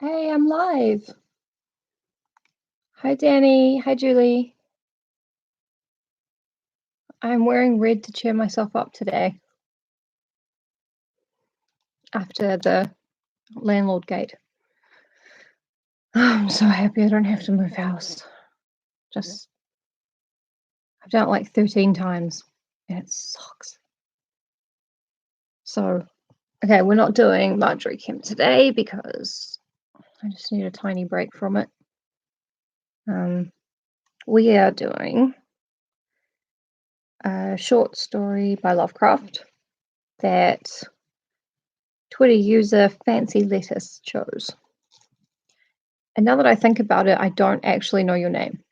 Hey, I'm live. Hi, Danny. Hi, Julie. I'm wearing red to cheer myself up today after the landlord gate. I'm so happy I don't have to move house. I've done it like 13 times and it sucks. So, okay, we're not doing Marjorie Kemp today because I just need a tiny break from it. We are doing a short story by Lovecraft that Twitter user Fancy Lettuce chose. And now that I think about it, I don't actually know your name,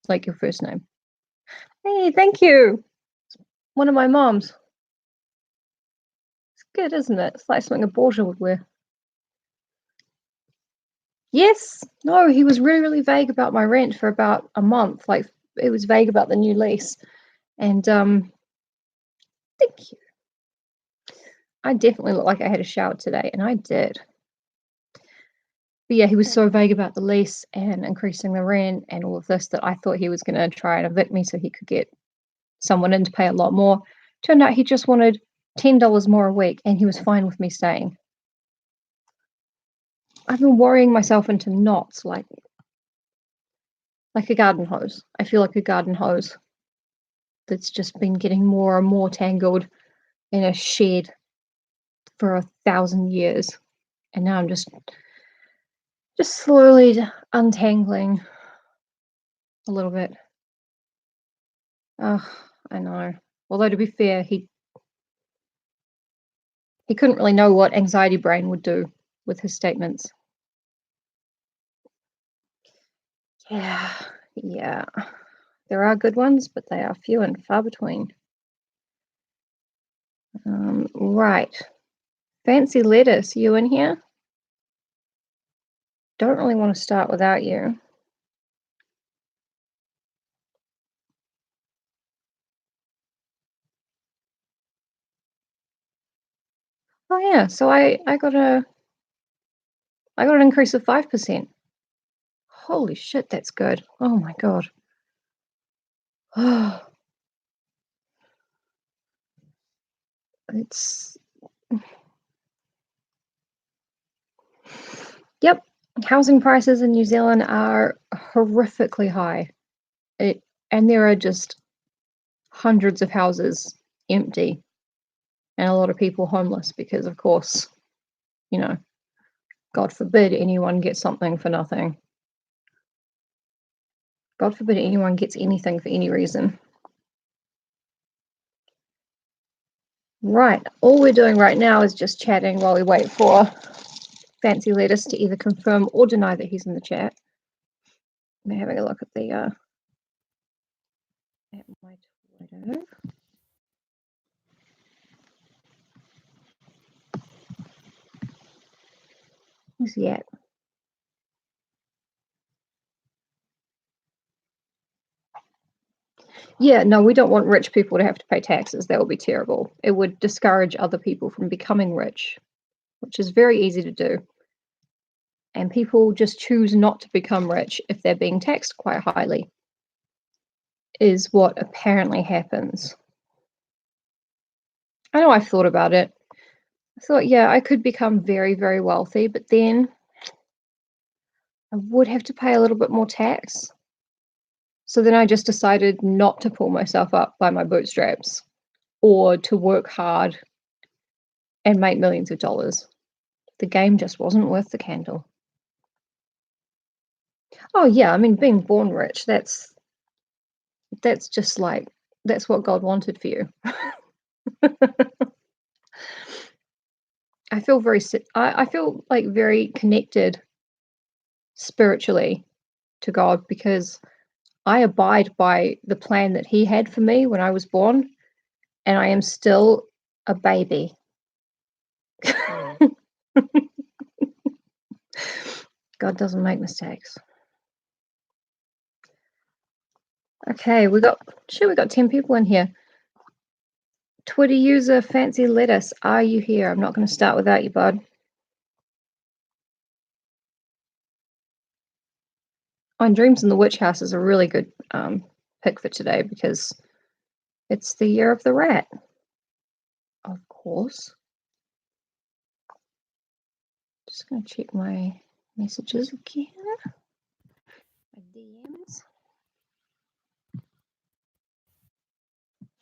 like your first name. Hey, thank you. One of my moms. It's good, isn't it? It's like something a Borgia would wear. Yes. No, he was really, really vague about my rent for about a month. Like, it was vague about the new lease. And thank you. I definitely looked like I had a shower today, and I did. But yeah, he was so vague about the lease and increasing the rent and all of this that I thought he was going to try and evict me so he could get someone in to pay a lot more. Turned out he just wanted $10 more a week, and he was fine with me staying. I've been worrying myself into knots like a garden hose. I feel like a garden hose that's just been getting more and more tangled in a shed for 1,000 years. And now I'm just slowly untangling a little bit. Oh, I know. Although to be fair, he couldn't really know what anxiety brain would do with his statements. Yeah. There are good ones, but they are few and far between. Right. Fancy Lettuce, you in here? Don't really want to start without you. Oh yeah, so I got an increase of 5%. Holy shit, that's good. Oh my god. It's Yep. Housing prices in New Zealand are horrifically high. And there are just hundreds of houses empty and a lot of people homeless because, of course, God forbid anyone gets something for nothing. God forbid anyone gets anything for any reason. Right. All we're doing right now is just chatting while we wait for Fancy Lettuce to either confirm or deny that he's in the chat. I'm having a look at my Twitter. Who's he at? Yeah, no, we don't want rich people to have to pay taxes. That would be terrible. It would discourage other people from becoming rich, which is very easy to do. And people just choose not to become rich if they're being taxed quite highly, is what apparently happens. I know I've thought about it. I thought, yeah, I could become very, very wealthy, but then I would have to pay a little bit more tax. So then I just decided not to pull myself up by my bootstraps or to work hard and make millions of dollars. The game just wasn't worth the candle. Oh yeah, I mean, being born rich, that's just like, that's what God wanted for you. I feel like very connected spiritually to God because I abide by the plan that he had for me when I was born, and I am still a baby. God doesn't make mistakes. Okay, we got 10 people in here. Twitter user Fancy Lettuce, are you here? I'm not going to start without you, bud. On Dreams in the Witch House is a really good pick for today because it's the year of the rat, of course. Just gonna check my messages again. My DMs.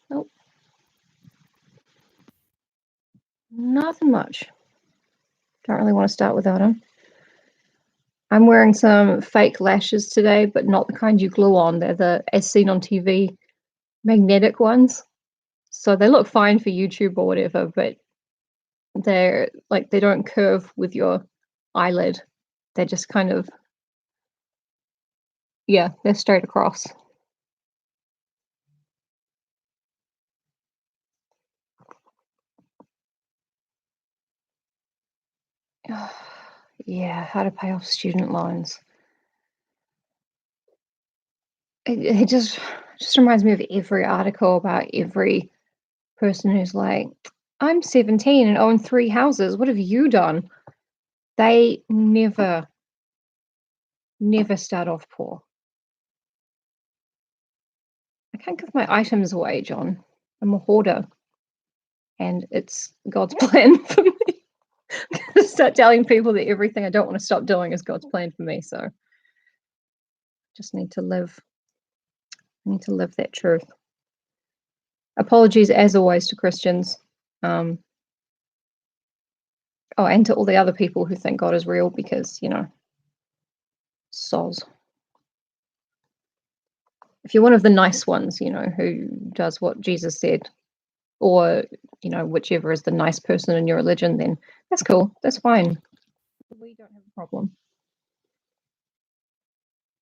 Nope. Nothing much. Don't really want to start without him. I'm wearing some fake lashes today, but not the kind you glue on. They're the, as seen on TV, magnetic ones. So they look fine for YouTube or whatever, but they're like, they don't curve with your eyelid. They're just kind of, yeah, they're straight across. Yeah, how to pay off student loans. It just reminds me of every article about every person who's like, I'm 17 and own 3 houses. What have you done? They never start off poor. I can't give my items away, John. I'm a hoarder. And it's God's plan for me. Start telling people that everything I don't want to stop doing is God's plan for me. So just need to live. I need to live that truth. Apologies as always to Christians. Oh, and to all the other people who think God is real because, you know, soz. If you're one of the nice ones, you know, who does what Jesus said, or, you know, whichever is the nice person in your religion, then that's cool. That's fine. We don't have a problem.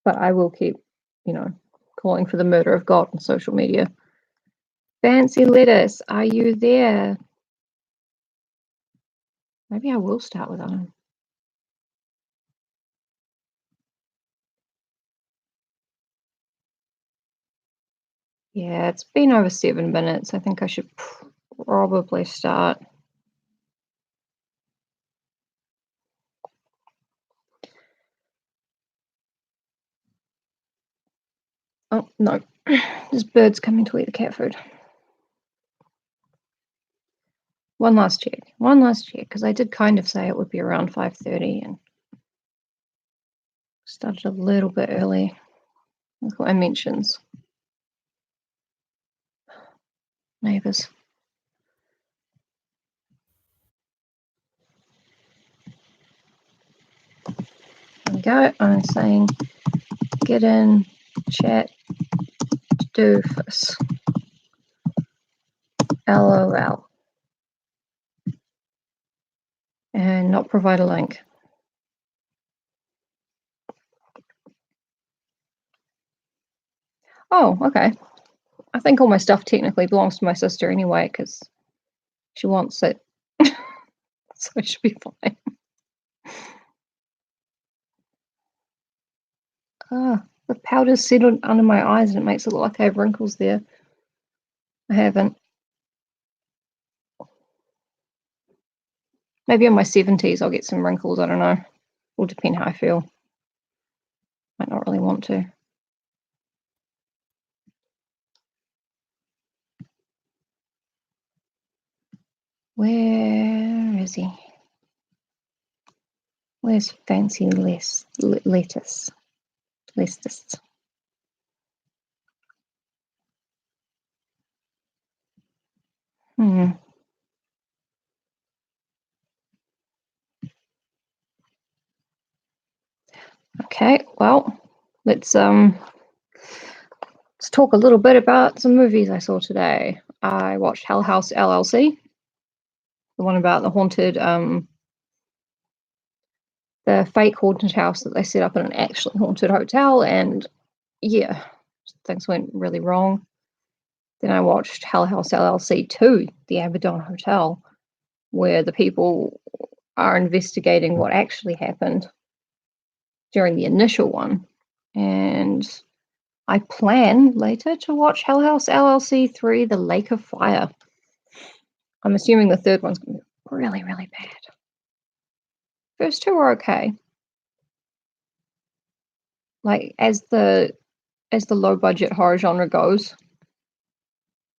But I will keep, you know, calling for the murder of God on social media. Fancy Lettuce, are you there? Maybe I will start with that. Yeah, it's been over 7 minutes. I think I should probably start. Oh, no. There's birds coming to eat the cat food. One last check, because I did kind of say it would be around 5:30 and started a little bit early. Look what I mentions. Neighbours. There we go. I'm saying get in, chat, doofus. LOL. And not provide a link. Oh, okay. I think all my stuff technically belongs to my sister anyway, because she wants it. So it should be fine. Ah, the powder's settled under my eyes and it makes it look like I have wrinkles there. I haven't. Maybe in my 70s I'll get some wrinkles, I don't know. Will depend how I feel. Might not really want to. Where is he? Where's Fancy Lettuce? Lettuce. Okay, well, let's talk a little bit about some movies I saw today. I watched Hell House LLC, the one about the haunted, the fake haunted house that they set up in an actually haunted hotel, and yeah, things went really wrong. Then I watched Hell House LLC 2, the Abaddon Hotel, where the people are investigating what actually happened during the initial one. And I plan later to watch Hell House LLC 3, The Lake of Fire. I'm assuming the third one's going to be really, really bad. First two are okay. like as the low budget horror genre goes,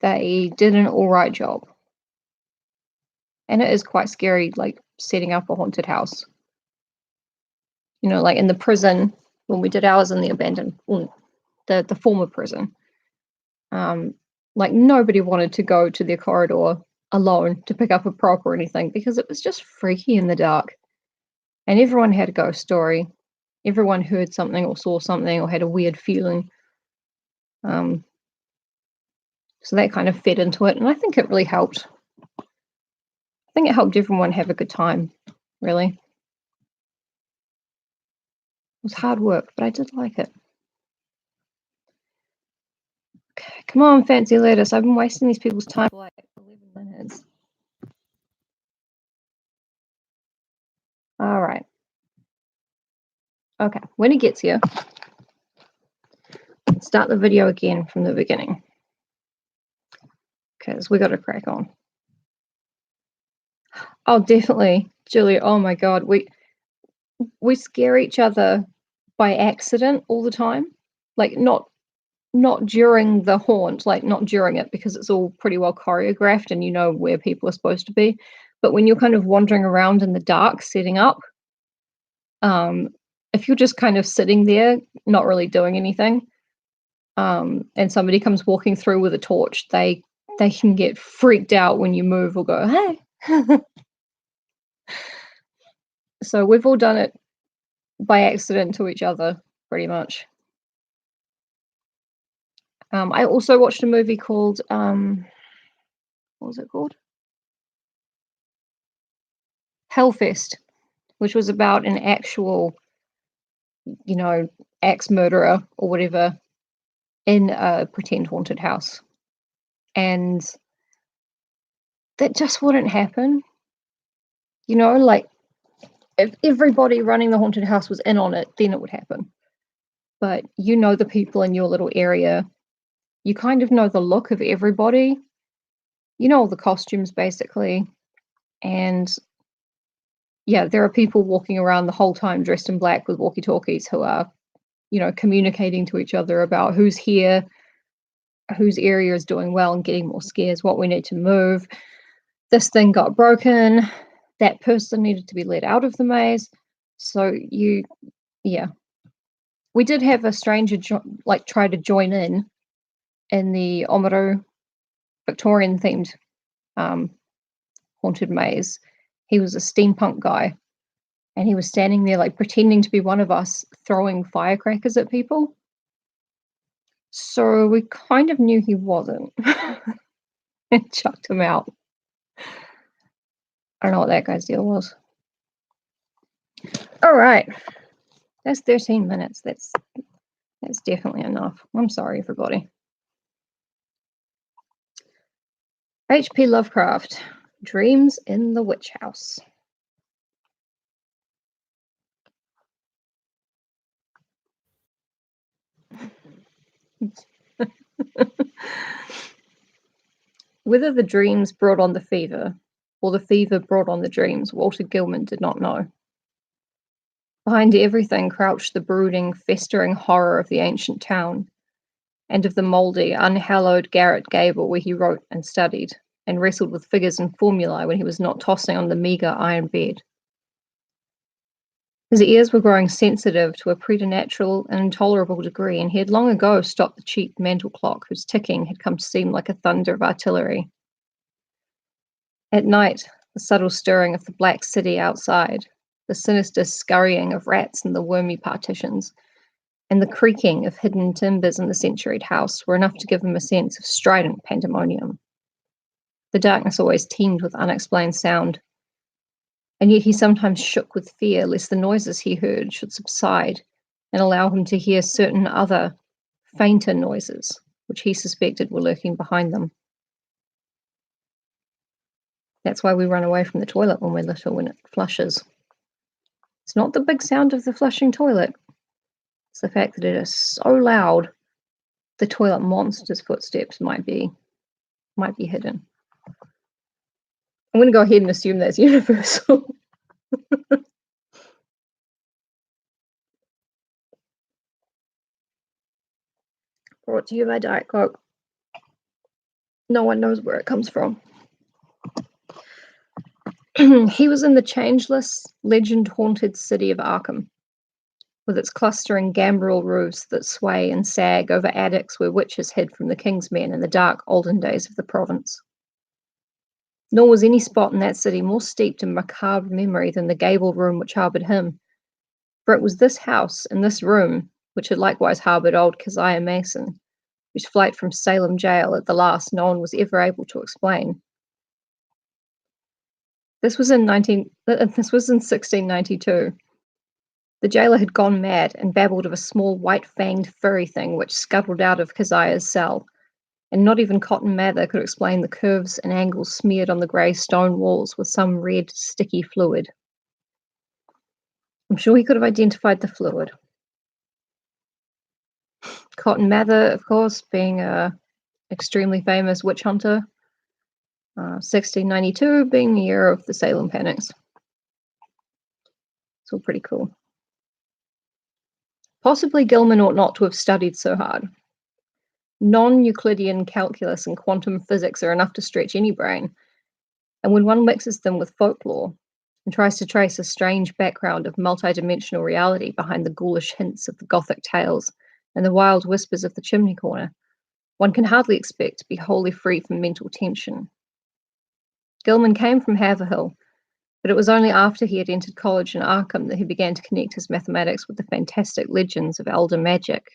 they did an all right job. And it is quite scary, like setting up a haunted house. You know, like in the prison when we did ours in the abandoned, the former prison. Like nobody wanted to go to their corridor alone to pick up a prop or anything because it was just freaky in the dark. And everyone had a ghost story. Everyone heard something or saw something or had a weird feeling. So that kind of fed into it, and I think it really helped. I think it helped everyone have a good time, really. It was hard work, but I did like it. Okay, come on, fancy lettuce. I've been wasting these people's time for like 11 minutes. All right. Okay, when it gets here, start the video again from the beginning. Because we got to crack on. Oh, definitely, Julia. Oh my God, we scare each other by accident all the time. Like not during the haunt, like not during it because it's all pretty well choreographed and you know where people are supposed to be. But when you're kind of wandering around in the dark, setting up, if you're just kind of sitting there, not really doing anything, and somebody comes walking through with a torch, they can get freaked out when you move or go, hey. So we've all done it by accident to each other, pretty much. I also watched a movie called, what was it called? Hellfest, which was about an actual, you know, axe murderer or whatever in a pretend haunted house. And that just wouldn't happen. You know, like if everybody running the haunted house was in on it, then it would happen. But you know the people in your little area. You kind of know the look of everybody. You know all the costumes basically. And yeah, there are people walking around the whole time dressed in black with walkie-talkies who are, you know, communicating to each other about who's here, whose area is doing well and getting more scares, what we need to move. This thing got broken. That person needed to be let out of the maze. So yeah. We did have a stranger try to join in the Omaru Victorian themed haunted maze. He was a steampunk guy, and he was standing there like pretending to be one of us, throwing firecrackers at people. So we kind of knew he wasn't and chucked him out. I don't know what that guy's deal was. All right, that's 13 minutes. That's definitely enough. I'm sorry, everybody. H.P. Lovecraft, Dreams in the Witch House. Whether the dreams brought on the fever, or the fever brought on the dreams, Walter Gilman did not know. Behind everything crouched the brooding, festering horror of the ancient town, and of the mouldy, unhallowed garret gable where he wrote and studied, and wrestled with figures and formulae when he was not tossing on the meagre iron bed. His ears were growing sensitive to a preternatural and intolerable degree, and he had long ago stopped the cheap mantel clock whose ticking had come to seem like a thunder of artillery. At night, the subtle stirring of the black city outside, the sinister scurrying of rats in the wormy partitions, and the creaking of hidden timbers in the centuried house were enough to give him a sense of strident pandemonium. The darkness always teemed with unexplained sound, and yet he sometimes shook with fear lest the noises he heard should subside and allow him to hear certain other, fainter noises, which he suspected were lurking behind them. That's why we run away from the toilet when we're little, when it flushes. It's not the big sound of the flushing toilet. It's the fact that it is so loud, the toilet monster's footsteps might be hidden. I'm going to go ahead and assume that's universal. Brought to you by Diet Coke. No one knows where it comes from. He was in the changeless, legend-haunted city of Arkham, with its clustering gambrel roofs that sway and sag over attics where witches hid from the king's men in the dark olden days of the province. Nor was any spot in that city more steeped in macabre memory than the gable room which harboured him, for it was this house and this room which had likewise harboured old Keziah Mason, whose flight from Salem jail at the last no one was ever able to explain. This was in 1692. The jailer had gone mad and babbled of a small white-fanged furry thing which scuttled out of Keziah's cell, and not even Cotton Mather could explain the curves and angles smeared on the grey stone walls with some red, sticky fluid. I'm sure he could have identified the fluid. Cotton Mather, of course, being a extremely famous witch hunter, 1692 being the year of the Salem Panics. It's all pretty cool. Possibly Gilman ought not to have studied so hard. Non-Euclidean calculus and quantum physics are enough to stretch any brain, and when one mixes them with folklore and tries to trace a strange background of multidimensional reality behind the ghoulish hints of the Gothic tales and the wild whispers of the chimney corner, one can hardly expect to be wholly free from mental tension. Gilman came from Haverhill, but it was only after he had entered college in Arkham that he began to connect his mathematics with the fantastic legends of elder magic.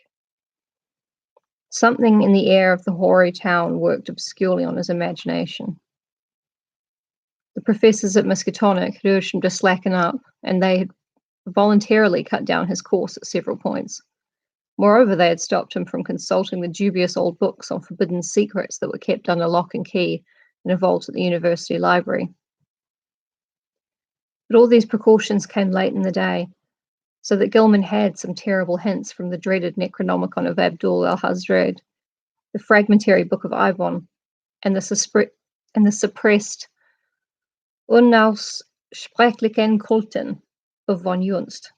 Something in the air of the hoary town worked obscurely on his imagination. The professors at Miskatonic had urged him to slacken up, and they had voluntarily cut down his course at several points. Moreover, they had stopped him from consulting the dubious old books on forbidden secrets that were kept under lock and key in a vault at the university library. But all these precautions came late in the day, so that Gilman had some terrible hints from the dreaded Necronomicon of Abdul al-Hazred, the fragmentary Book of Ibon, and the suppressed Unausprechlichen Kulten of von Junst,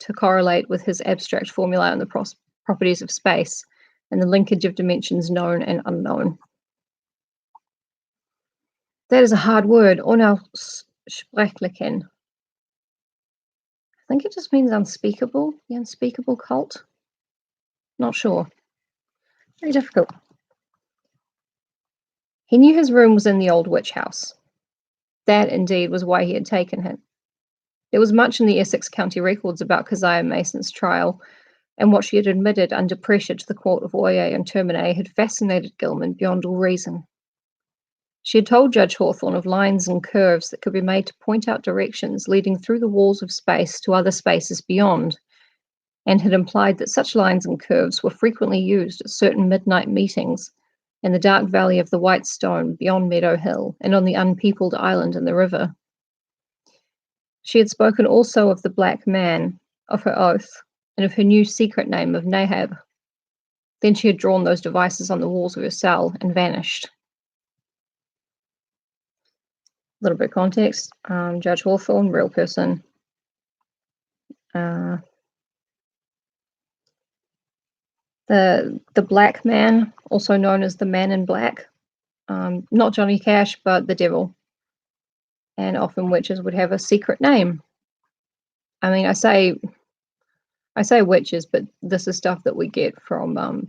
to correlate with his abstract formulae on the properties of space and the linkage of dimensions known and unknown. That is a hard word, Unausprechlichen. I think it just means unspeakable, the unspeakable cult. Not sure. Very difficult. He knew his room was in the old witch house. That, indeed, was why he had taken it. There was much in the Essex County records about Keziah Mason's trial, and what she had admitted under pressure to the court of Oyer and Termine had fascinated Gilman beyond all reason. She had told Judge Hawthorne of lines and curves that could be made to point out directions leading through the walls of space to other spaces beyond, and had implied that such lines and curves were frequently used at certain midnight meetings in the dark valley of the White Stone beyond Meadow Hill and on the unpeopled island in the river. She had spoken also of the Black Man, of her oath, and of her new secret name of Nahab. Then she had drawn those devices on the walls of her cell and vanished. A little bit of context. Judge Hawthorne, real person. The Black Man, also known as the Man in Black. Not Johnny Cash, but the devil. And often witches would have a secret name. I mean, I say witches, but this is stuff that we get from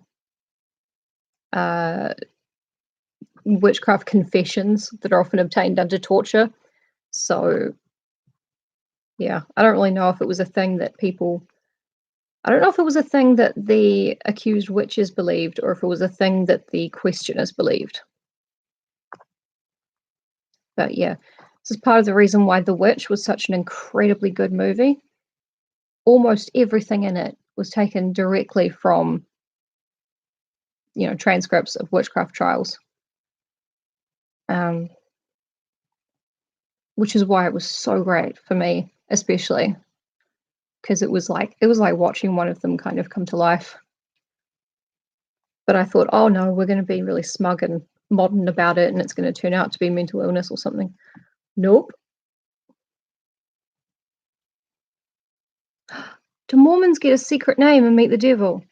witchcraft confessions that are often obtained under torture. So, yeah, I don't really know if it was a thing that I don't know if it was a thing that the accused witches believed or if it was a thing that the questioners believed. But yeah, this is part of the reason why The Witch was such an incredibly good movie. Almost everything in it was taken directly from, transcripts of witchcraft trials. Which is why it was so great for me, especially because it was like watching one of them kind of come to life. But I thought, oh no, we're going to be really smug and modern about it, and it's going to turn out to be mental illness or something. Nope. Do Mormons get a secret name and meet the devil?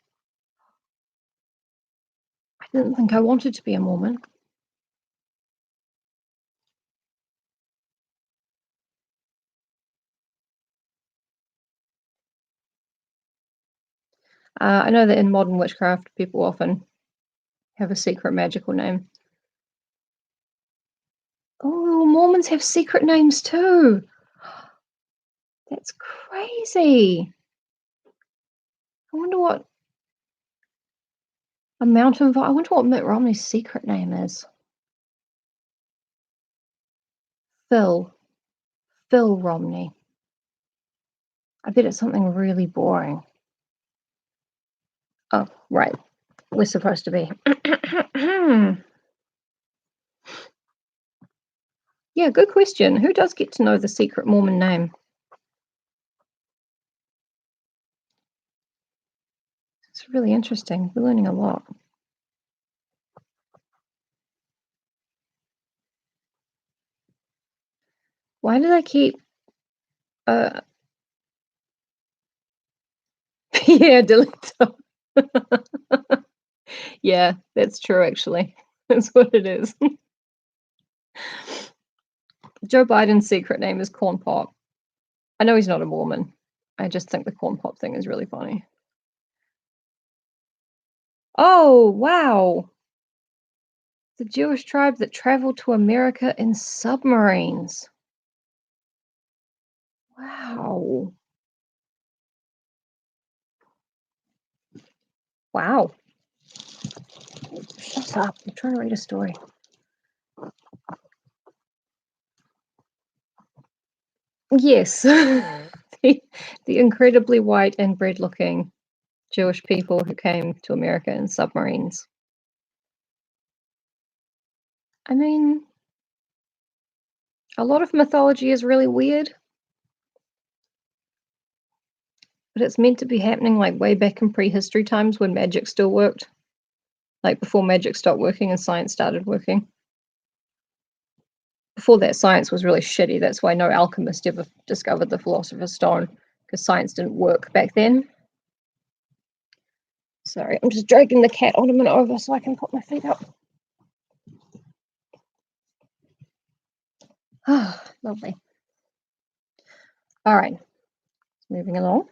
Didn't think I wanted to be a Mormon. I know that in modern witchcraft, people often have a secret magical name. Oh, Mormons have secret names too. That's crazy. I wonder what I wonder what Mitt Romney's secret name is. Phil Romney. I bet it's something really boring. Oh, right. We're supposed to be. Yeah, good question. Who does get to know the secret Mormon name? It's really interesting. We're learning a lot. Why do they keep yeah, delete them. Yeah, that's true actually. That's what it is. Joe Biden's secret name is Corn Pop. I know he's not a Mormon. I just think the Corn Pop thing is really funny. Oh, wow. The Jewish tribe that traveled to America in submarines. Wow. Wow. Shut up. I'm trying to read a story. Yes. the incredibly white and bread looking Jewish people who came to America in submarines. I mean, a lot of mythology is really weird, but it's meant to be happening like way back in prehistory times when magic still worked. Like before magic stopped working and science started working. Before that, science was really shitty. That's why no alchemist ever discovered the Philosopher's Stone, because science didn't work back then. Sorry, I'm just dragging the cat ornament over so I can put my feet up. Ah, lovely. All right, moving along.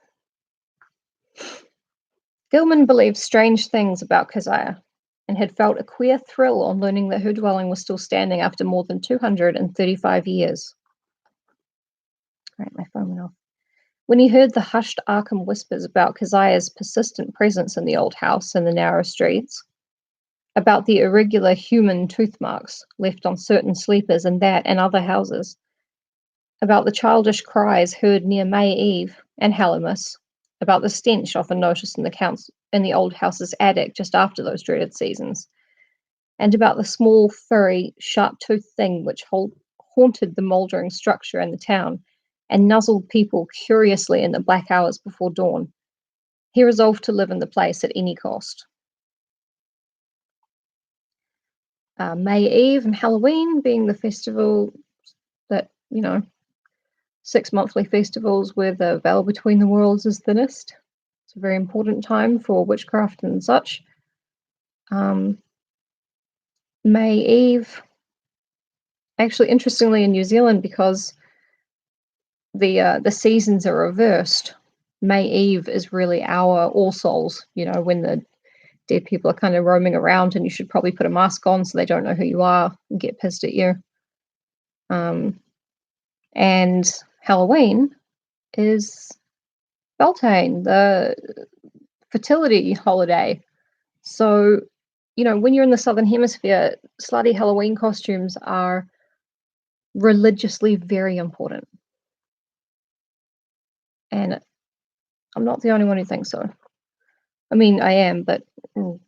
Gilman believed strange things about Keziah and had felt a queer thrill on learning that her dwelling was still standing after more than 235 years. Right, my phone went off. When he heard the hushed Arkham whispers about Keziah's persistent presence in the old house and the narrow streets, about the irregular human tooth marks left on certain sleepers in that and other houses, about the childish cries heard near May Eve and Hallowmas, about the stench often noticed in the old house's attic just after those dreaded seasons, and about the small, furry, sharp-toothed thing which haunted the mouldering structure in the town and nuzzled people curiously in the black hours before dawn. He resolved to live in the place at any cost. May Eve and Halloween being the festival that, 6 monthly festivals where the veil between the worlds is thinnest. It's a very important time for witchcraft and such. May Eve, actually, interestingly, in New Zealand, because the seasons are reversed, May Eve is really our All Souls. When the dead people are kind of roaming around, and you should probably put a mask on so they don't know who you are and get pissed at you. And Halloween is Beltane, the fertility holiday. So, when you're in the Southern Hemisphere, slutty Halloween costumes are religiously very important. And I'm not the only one who thinks so. I mean, I am, but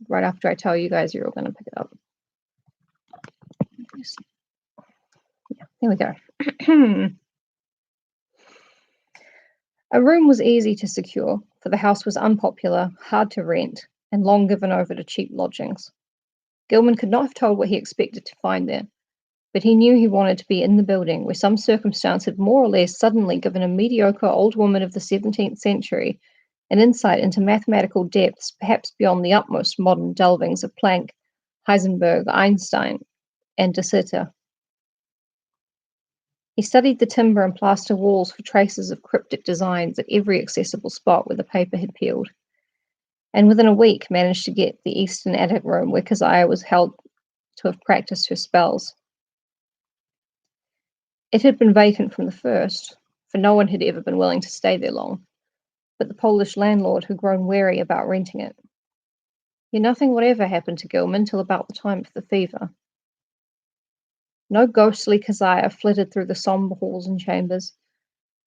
right after I tell you guys, you're all going to pick it up. Yeah, there we go. A room was easy to secure, for the house was unpopular, hard to rent, and long given over to cheap lodgings. Gilman could not have told what he expected to find there, but he knew he wanted to be in the building where some circumstance had more or less suddenly given a mediocre old woman of the 17th century an insight into mathematical depths, perhaps beyond the utmost modern delvings of Planck, Heisenberg, Einstein, and De Sitter. He studied the timber and plaster walls for traces of cryptic designs at every accessible spot where the paper had peeled, and within a week managed to get the eastern attic room where Keziah was held to have practiced her spells. It had been vacant from the first, for no one had ever been willing to stay there long, but the Polish landlord had grown wary about renting it. Yet nothing whatever happened to Gilman till about the time of the fever. No ghostly Keziah flitted through the sombre halls and chambers.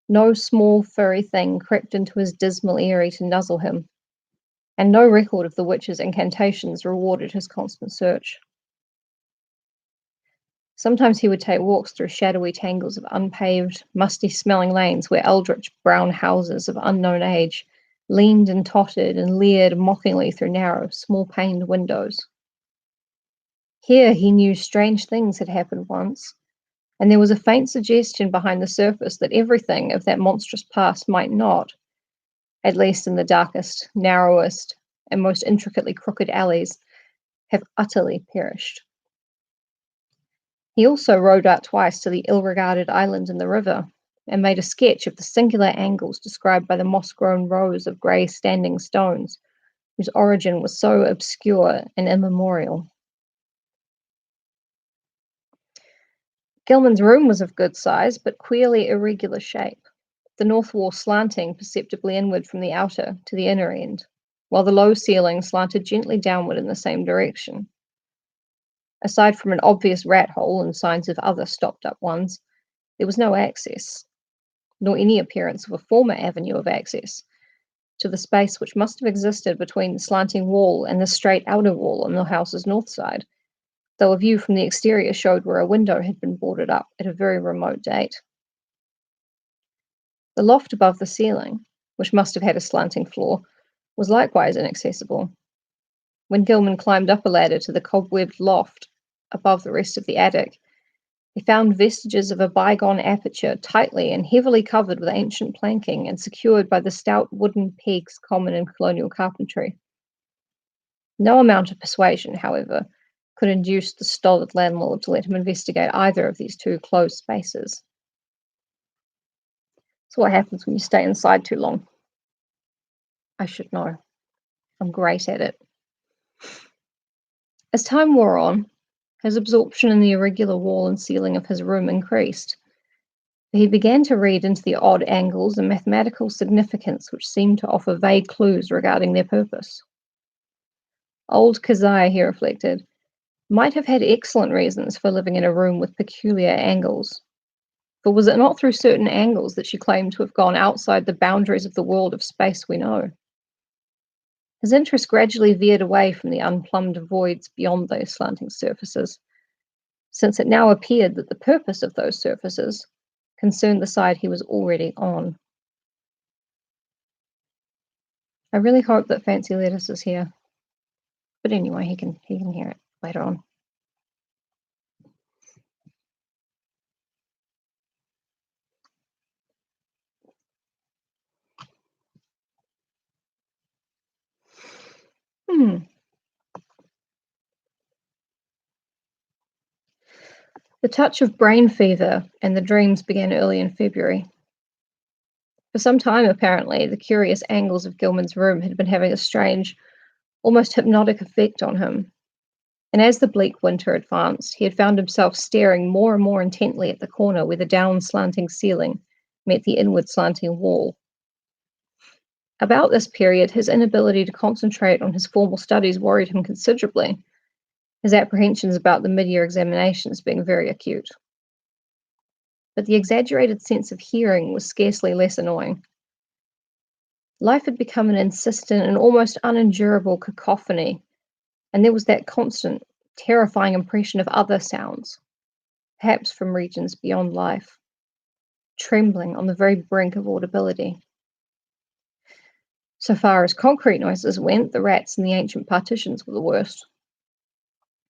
No small furry thing crept into his dismal eyrie to nuzzle him, and no record of the witch's incantations rewarded his constant search. Sometimes he would take walks through shadowy tangles of unpaved, musty-smelling lanes where eldritch brown houses of unknown age leaned and tottered and leered mockingly through narrow, small-paned windows. Here he knew strange things had happened once, and there was a faint suggestion behind the surface that everything of that monstrous past might not, at least in the darkest, narrowest, and most intricately crooked alleys, have utterly perished. He also rowed out twice to the ill-regarded island in the river, and made a sketch of the singular angles described by the moss-grown rows of grey standing stones, whose origin was so obscure and immemorial. Gilman's room was of good size, but queerly irregular shape, the north wall slanting perceptibly inward from the outer to the inner end, while the low ceiling slanted gently downward in the same direction. Aside from an obvious rat hole and signs of other stopped-up ones, there was no access, nor any appearance of a former avenue of access, to the space which must have existed between the slanting wall and the straight outer wall on the house's north side, though a view from the exterior showed where a window had been boarded up at a very remote date. The loft above the ceiling, which must have had a slanting floor, was likewise inaccessible. When Gilman climbed up a ladder to the cobwebbed loft above the rest of the attic, he found vestiges of a bygone aperture tightly and heavily covered with ancient planking and secured by the stout wooden pegs common in colonial carpentry. No amount of persuasion, however, could induce the stolid landlord to let him investigate either of these two closed spaces. That's what happens when you stay inside too long. I should know. I'm great at it. As time wore on, his absorption in the irregular wall and ceiling of his room increased. He began to read into the odd angles and mathematical significance which seemed to offer vague clues regarding their purpose. Old Keziah, he reflected, might have had excellent reasons for living in a room with peculiar angles. But was it not through certain angles that she claimed to have gone outside the boundaries of the world of space we know? His interest gradually veered away from the unplumbed voids beyond those slanting surfaces, since it now appeared that the purpose of those surfaces concerned the side he was already on. I really hope that Fancy Lettuce is here. But anyway, he can hear it later on. The touch of brain fever and the dreams began early in February. For some time, apparently, the curious angles of Gilman's room had been having a strange, almost hypnotic effect on him. And as the bleak winter advanced, he had found himself staring more and more intently at the corner where the down slanting ceiling met the inward slanting wall. About this period, his inability to concentrate on his formal studies worried him considerably, his apprehensions about the mid-year examinations being very acute. But the exaggerated sense of hearing was scarcely less annoying. Life had become an insistent and almost unendurable cacophony, and there was that constant, terrifying impression of other sounds, perhaps from regions beyond life, trembling on the very brink of audibility. So far as concrete noises went, the rats in the ancient partitions were the worst.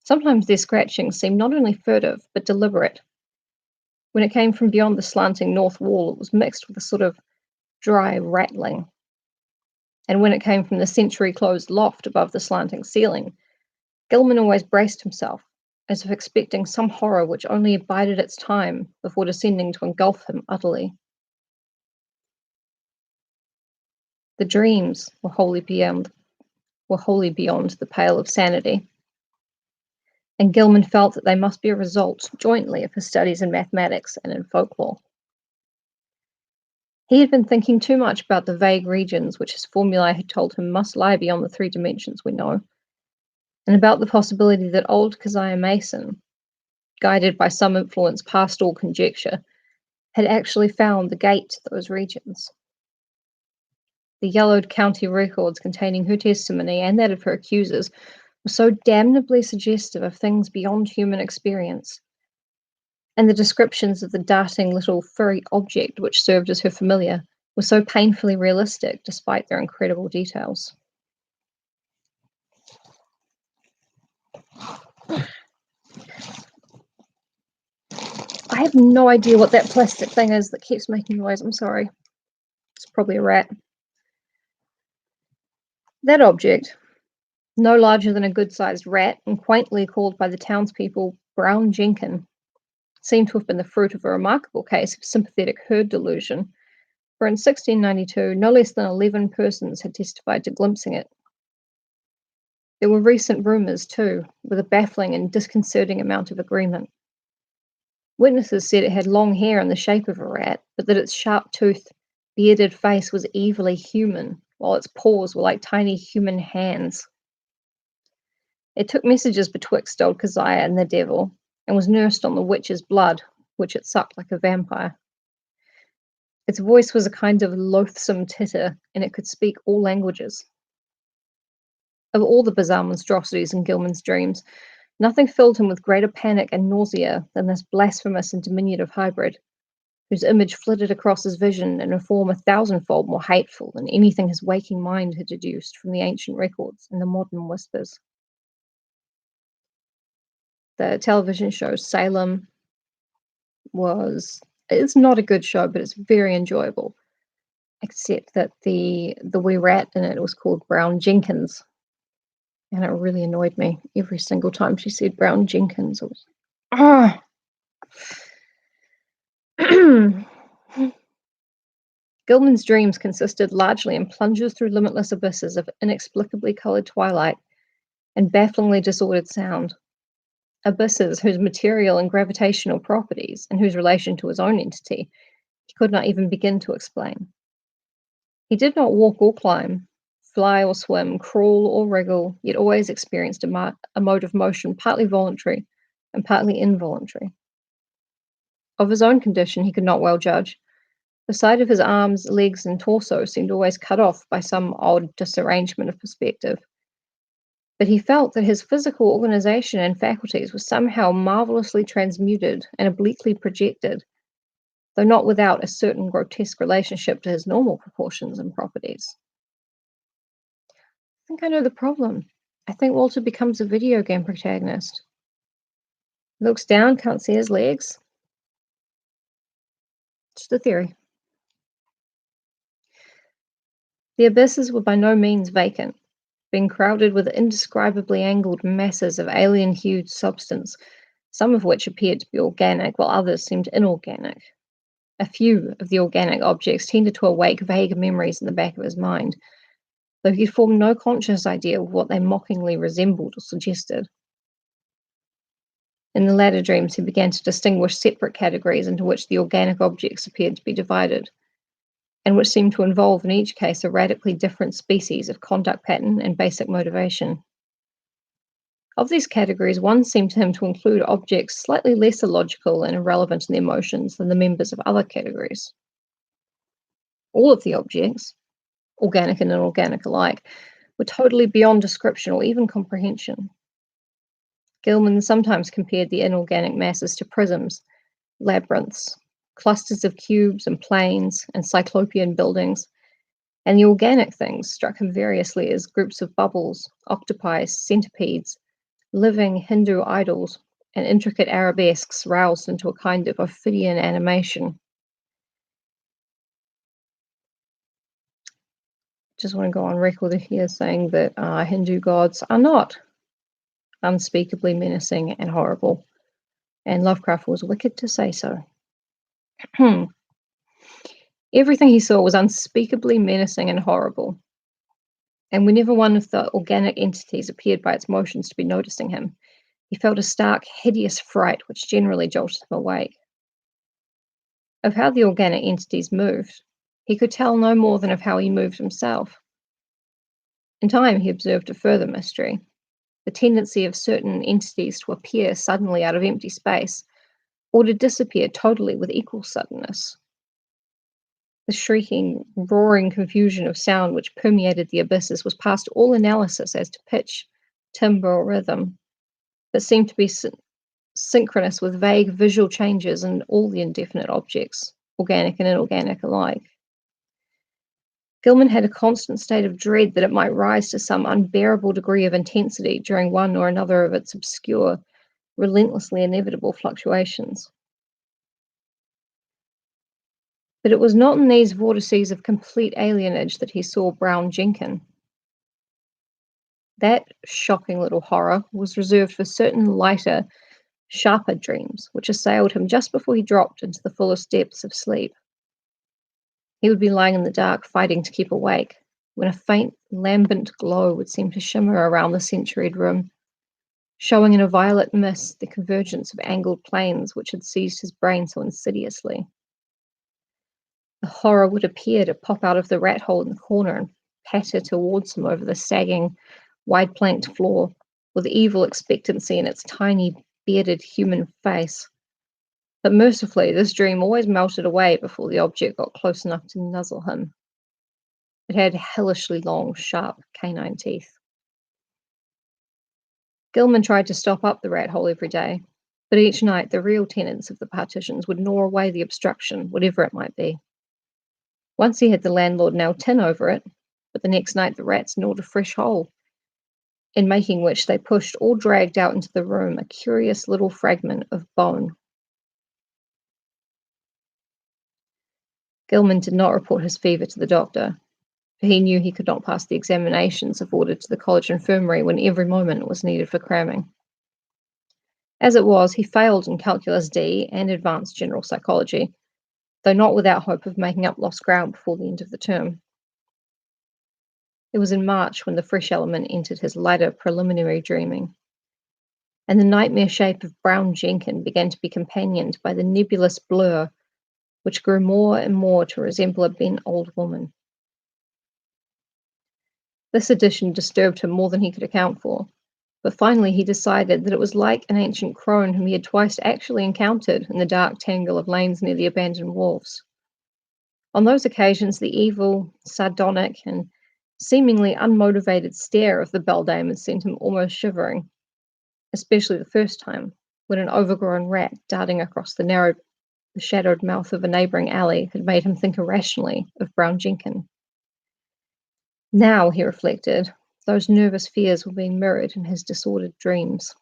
Sometimes their scratching seemed not only furtive, but deliberate. When it came from beyond the slanting north wall, it was mixed with a sort of dry rattling. And when it came from the century-closed loft above the slanting ceiling, Gilman always braced himself, as if expecting some horror which only bided its time before descending to engulf him utterly. The dreams were wholly beyond the pale of sanity, and Gilman felt that they must be a result jointly of his studies in mathematics and in folklore. He had been thinking too much about the vague regions which his formulae had told him must lie beyond the 3 dimensions we know, and about the possibility that old Keziah Mason, guided by some influence past all conjecture, had actually found the gate to those regions. The yellowed county records containing her testimony and that of her accusers were so damnably suggestive of things beyond human experience, and the descriptions of the darting little furry object which served as her familiar were so painfully realistic despite their incredible details. I have no idea what that plastic thing is that keeps making noise. I'm sorry. It's probably a rat. That object, no larger than a good-sized rat and quaintly called by the townspeople Brown Jenkin, seemed to have been the fruit of a remarkable case of sympathetic herd delusion, for in 1692 no less than 11 persons had testified to glimpsing it. There were recent rumours, too, with a baffling and disconcerting amount of agreement. Witnesses said it had long hair in the shape of a rat, but that its sharp-toothed, bearded face was evilly human, while its paws were like tiny human hands. It took messages betwixt old Keziah and the devil, and was nursed on the witch's blood, which it sucked like a vampire. Its voice was a kind of loathsome titter, and it could speak all languages. Of all the bizarre monstrosities in Gilman's dreams, nothing filled him with greater panic and nausea than this blasphemous and diminutive hybrid, whose image flitted across his vision in a form 1,000-fold more hateful than anything his waking mind had deduced from the ancient records and the modern whispers. The television show Salem it's not a good show, but it's very enjoyable. Except that the wee rat in it was called Brown Jenkins, and it really annoyed me every single time she said Brown Jenkins. It was Gilman's dreams consisted largely in plunges through limitless abysses of inexplicably coloured twilight and bafflingly disordered sound. Abysses whose material and gravitational properties, and whose relation to his own entity, he could not even begin to explain. He did not walk or climb, fly or swim, crawl or wriggle, yet always experienced a mode of motion partly voluntary and partly involuntary. Of his own condition he could not well judge. The sight of his arms, legs, and torso seemed always cut off by some odd disarrangement of perspective. But he felt that his physical organization and faculties were somehow marvelously transmuted and obliquely projected, though not without a certain grotesque relationship to his normal proportions and properties. I think I know the problem. I think Walter becomes a video game protagonist. Looks down, can't see his legs. It's the theory. The abysses were by no means vacant, being crowded with indescribably angled masses of alien-hued substance, some of which appeared to be organic, while others seemed inorganic. A few of the organic objects tended to awake vague memories in the back of his mind, though he formed no conscious idea of what they mockingly resembled or suggested. In the latter dreams, he began to distinguish separate categories into which the organic objects appeared to be divided, and which seemed to involve in each case a radically different species of conduct pattern and basic motivation. Of these categories, one seemed to him to include objects slightly less illogical and irrelevant in their motions than the members of other categories. All of the objects, organic and inorganic alike, were totally beyond description or even comprehension. Gilman sometimes compared the inorganic masses to prisms, labyrinths, clusters of cubes and planes and cyclopean buildings, and the organic things struck him variously as groups of bubbles, octopi, centipedes, living Hindu idols, and intricate arabesques roused into a kind of Ophidian animation. Just want to go on record here saying that Hindu gods are not unspeakably menacing and horrible, and Lovecraft was wicked to say so. Everything he saw was unspeakably menacing and horrible, and whenever one of the organic entities appeared by its motions to be noticing him, he felt a stark, hideous fright which generally jolted him awake. Of how the organic entities moved, he could tell no more than of how he moved himself. In time, he observed a further mystery: the tendency of certain entities to appear suddenly out of empty space, or to disappear totally with equal suddenness. The shrieking, roaring confusion of sound which permeated the abysses was past all analysis as to pitch, timbre, or rhythm, but seemed to be synchronous with vague visual changes in all the indefinite objects, organic and inorganic alike. Gilman had a constant state of dread that it might rise to some unbearable degree of intensity during one or another of its obscure, relentlessly inevitable fluctuations. But it was not in these vortices of complete alienage that he saw Brown Jenkin. That shocking little horror was reserved for certain lighter, sharper dreams which assailed him just before he dropped into the fullest depths of sleep. He would be lying in the dark, fighting to keep awake, when a faint, lambent glow would seem to shimmer around the centuried room, showing in a violet mist the convergence of angled planes which had seized his brain so insidiously. The horror would appear to pop out of the rat hole in the corner and patter towards him over the sagging, wide-planked floor, with evil expectancy in its tiny, bearded human face. But mercifully, this dream always melted away before the object got close enough to nuzzle him. It had hellishly long, sharp canine teeth. Gilman tried to stop up the rat hole every day, but each night the real tenants of the partitions would gnaw away the obstruction, whatever it might be. Once he had the landlord nail tin over it, but the next night the rats gnawed a fresh hole, in making which they pushed or dragged out into the room a curious little fragment of bone. Gilman did not report his fever to the doctor, for he knew he could not pass the examinations afforded to the college infirmary when every moment was needed for cramming. As it was, he failed in Calculus D and Advanced General Psychology, though not without hope of making up lost ground before the end of the term. It was in March when the fresh element entered his lighter preliminary dreaming, and the nightmare shape of Brown Jenkin began to be companioned by the nebulous blur which grew more and more to resemble a bent old woman. This addition disturbed him more than he could account for, but finally he decided that it was like an ancient crone whom he had twice actually encountered in the dark tangle of lanes near the abandoned wharves. On those occasions, the evil, sardonic, and seemingly unmotivated stare of the beldame had sent him almost shivering, especially the first time, when an overgrown rat darting across the shadowed mouth of a neighbouring alley had made him think irrationally of Brown Jenkin. Now, he reflected, those nervous fears were being mirrored in his disordered dreams.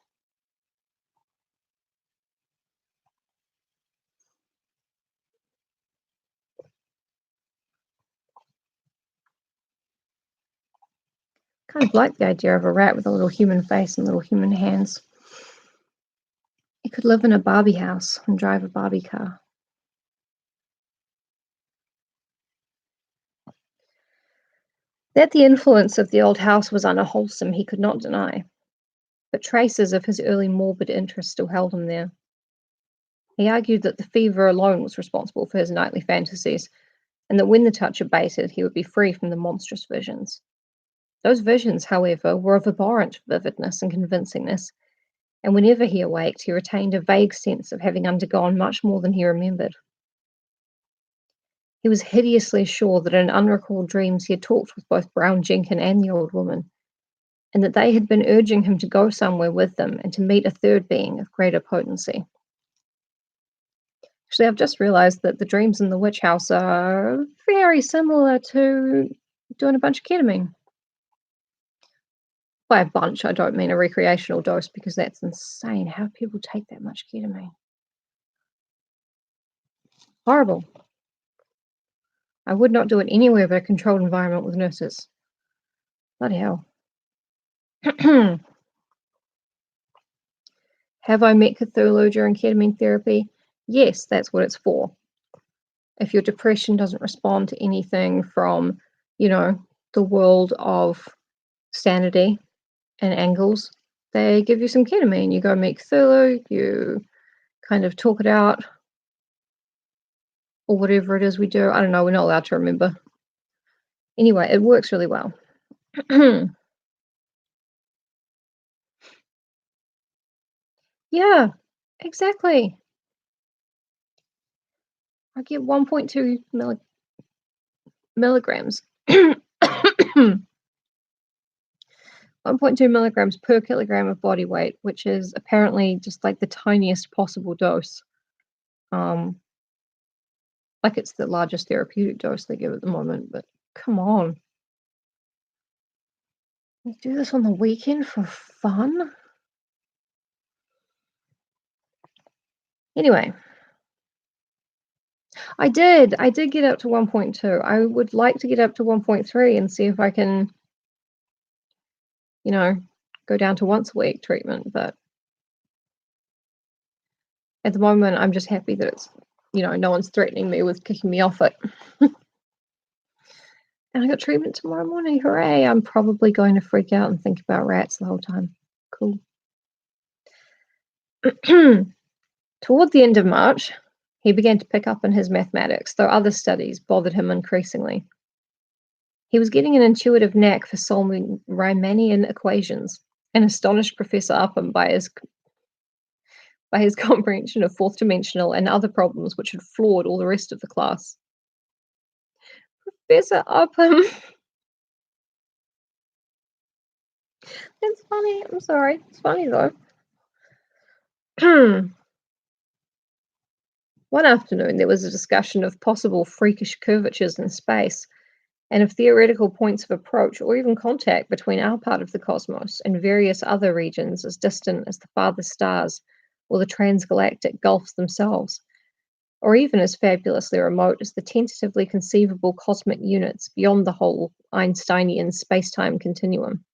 Kind of like the idea of a rat with a little human face and little human hands. He could live in a Barbie house and drive a Barbie car. That the influence of the old house was unwholesome he could not deny, but traces of his early morbid interest still held him there. He argued that the fever alone was responsible for his nightly fantasies, and that when the touch abated, he would be free from the monstrous visions. Those visions, however, were of abhorrent vividness and convincingness, and whenever he awaked, he retained a vague sense of having undergone much more than he remembered. He was hideously sure that in unrecalled dreams he had talked with both Brown Jenkin and the old woman, and that they had been urging him to go somewhere with them and to meet a third being of greater potency. Actually, I've just realized that the dreams in the witch house are very similar to doing a bunch of ketamine. By a bunch, I don't mean a recreational dose, because that's insane. How do people take that much ketamine? Horrible. I would not do it anywhere but a controlled environment with nurses. Bloody hell. Have I met Cthulhu during ketamine therapy? Yes, that's what it's for. If your depression doesn't respond to anything from, you know, the world of sanity and angles, they give you some ketamine. You go meet Cthulhu, you kind of talk it out, or whatever it is we do. I don't know, we're not allowed to remember. Anyway, it works really well. Yeah, exactly. I get 1.2 milligrams. 1.2 milligrams per kilogram of body weight, which is apparently just like the tiniest possible dose. Um, like it's the largest therapeutic dose they give at the moment, but come on. We do this on the weekend for fun? Anyway, I did get up to 1.2. I would like to get up to 1.3 and see if I can, you know, go down to once a week treatment, but at the moment, I'm just happy that it's, no one's threatening me with kicking me off it. And I got treatment tomorrow morning. Hooray! I'm probably going to freak out and think about rats the whole time. Cool. Toward the end of March, he began to pick up in his mathematics, though other studies bothered him increasingly. He was getting an intuitive knack for solving Riemannian equations and astonished Professor Upham by his comprehension of fourth dimensional and other problems which had floored all the rest of the class. Professor Upham. It's funny. I'm sorry. It's funny though. One afternoon, there was a discussion of possible freakish curvatures in space and of theoretical points of approach or even contact between our part of the cosmos and various other regions as distant as the farthest stars or the transgalactic gulfs themselves, or even as fabulously remote as the tentatively conceivable cosmic units beyond the whole Einsteinian space-time continuum.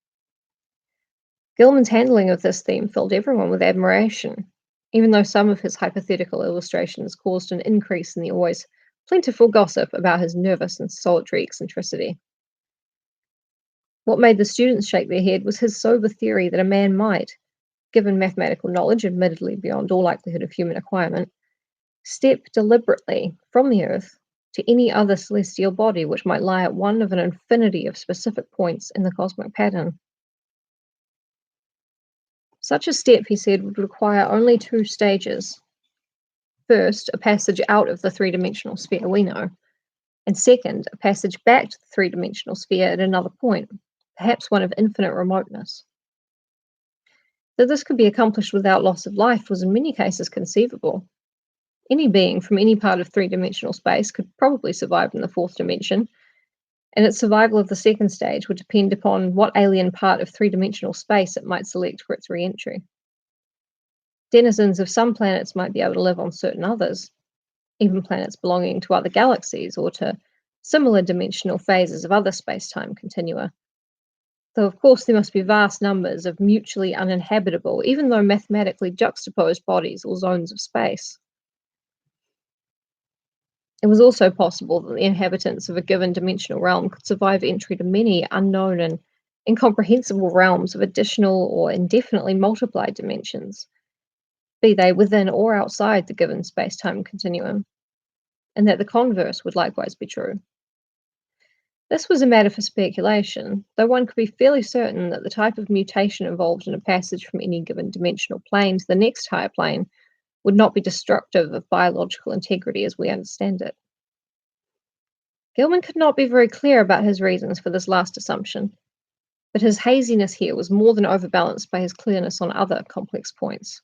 Gilman's handling of this theme filled everyone with admiration, even though some of his hypothetical illustrations caused an increase in the always plentiful gossip about his nervous and solitary eccentricity. What made the students shake their head was his sober theory that a man might, given mathematical knowledge admittedly beyond all likelihood of human acquirement, step deliberately from the Earth to any other celestial body which might lie at one of an infinity of specific points in the cosmic pattern. Such a step, he said, would require only two stages. First, a passage out of the three-dimensional sphere we know, and second, a passage back to the three-dimensional sphere at another point, perhaps one of infinite remoteness. That this could be accomplished without loss of life was in many cases conceivable. Any being from any part of three-dimensional space could probably survive in the fourth dimension, and its survival of the second stage would depend upon what alien part of three-dimensional space it might select for its re-entry. Denizens of some planets might be able to live on certain others, even planets belonging to other galaxies or to similar dimensional phases of other space-time continua. Though, of course, there must be vast numbers of mutually uninhabitable, even though mathematically juxtaposed bodies or zones of space. It was also possible that the inhabitants of a given dimensional realm could survive entry to many unknown and incomprehensible realms of additional or indefinitely multiplied dimensions, be they within or outside the given space-time continuum, and that the converse would likewise be true. This was a matter for speculation, though one could be fairly certain that the type of mutation involved in a passage from any given dimensional plane to the next higher plane would not be destructive of biological integrity as we understand it. Gilman could not be very clear about his reasons for this last assumption, but his haziness here was more than overbalanced by his clearness on other complex points.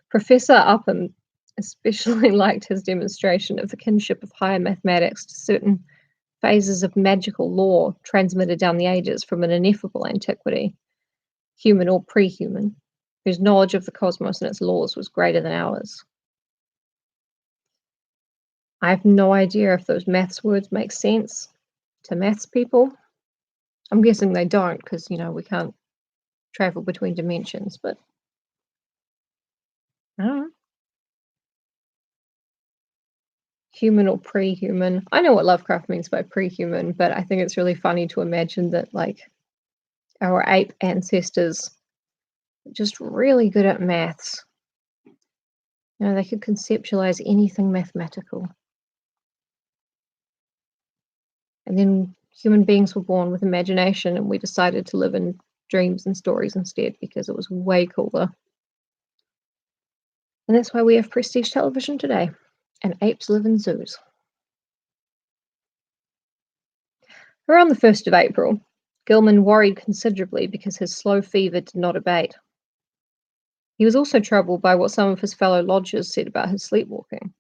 Professor Upham especially liked his demonstration of the kinship of higher mathematics to certain phases of magical law transmitted down the ages from an ineffable antiquity, human or pre-human, whose knowledge of the cosmos and its laws was greater than ours. I have no idea if those maths words make sense to maths people. I'm guessing they don't because, we can't travel between dimensions, but I don't know. Human or pre-human. I know what Lovecraft means by pre-human, but I think it's really funny to imagine that, like, our ape ancestors were just really good at maths. They could conceptualize anything mathematical. And then human beings were born with imagination, and we decided to live in dreams and stories instead because it was way cooler. And that's why we have prestige television today, and apes live in zoos. Around the 1st of April, Gilman worried considerably because his slow fever did not abate. He was also troubled by what some of his fellow lodgers said about his sleepwalking.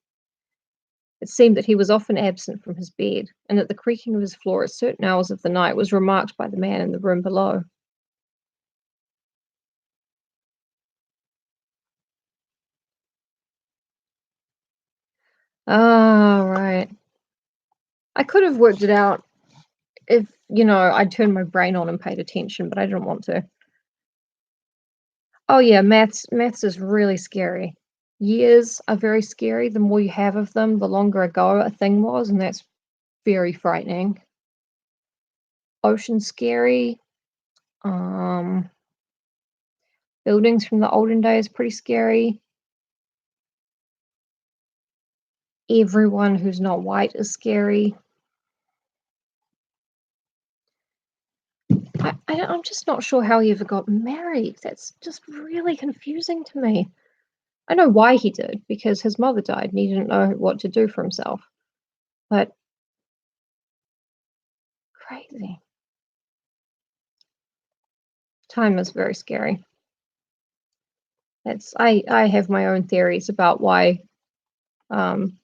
It seemed that he was often absent from his bed, and that the creaking of his floor at certain hours of the night was remarked by the man in the room below. Ah, right. I could have worked it out if, I'd turned my brain on and paid attention, but I didn't want to. Oh yeah, maths is really scary. Years are very scary. The more you have of them, the longer ago a thing was, and that's very frightening. Ocean's scary. Um, Buildings from the olden days pretty scary. Everyone who's not white is scary. I'm just not sure how he ever got married. That's just really confusing to me. I know why he did, because his mother died and he didn't know what to do for himself. But crazy. Time is very scary. I have my own theories about um,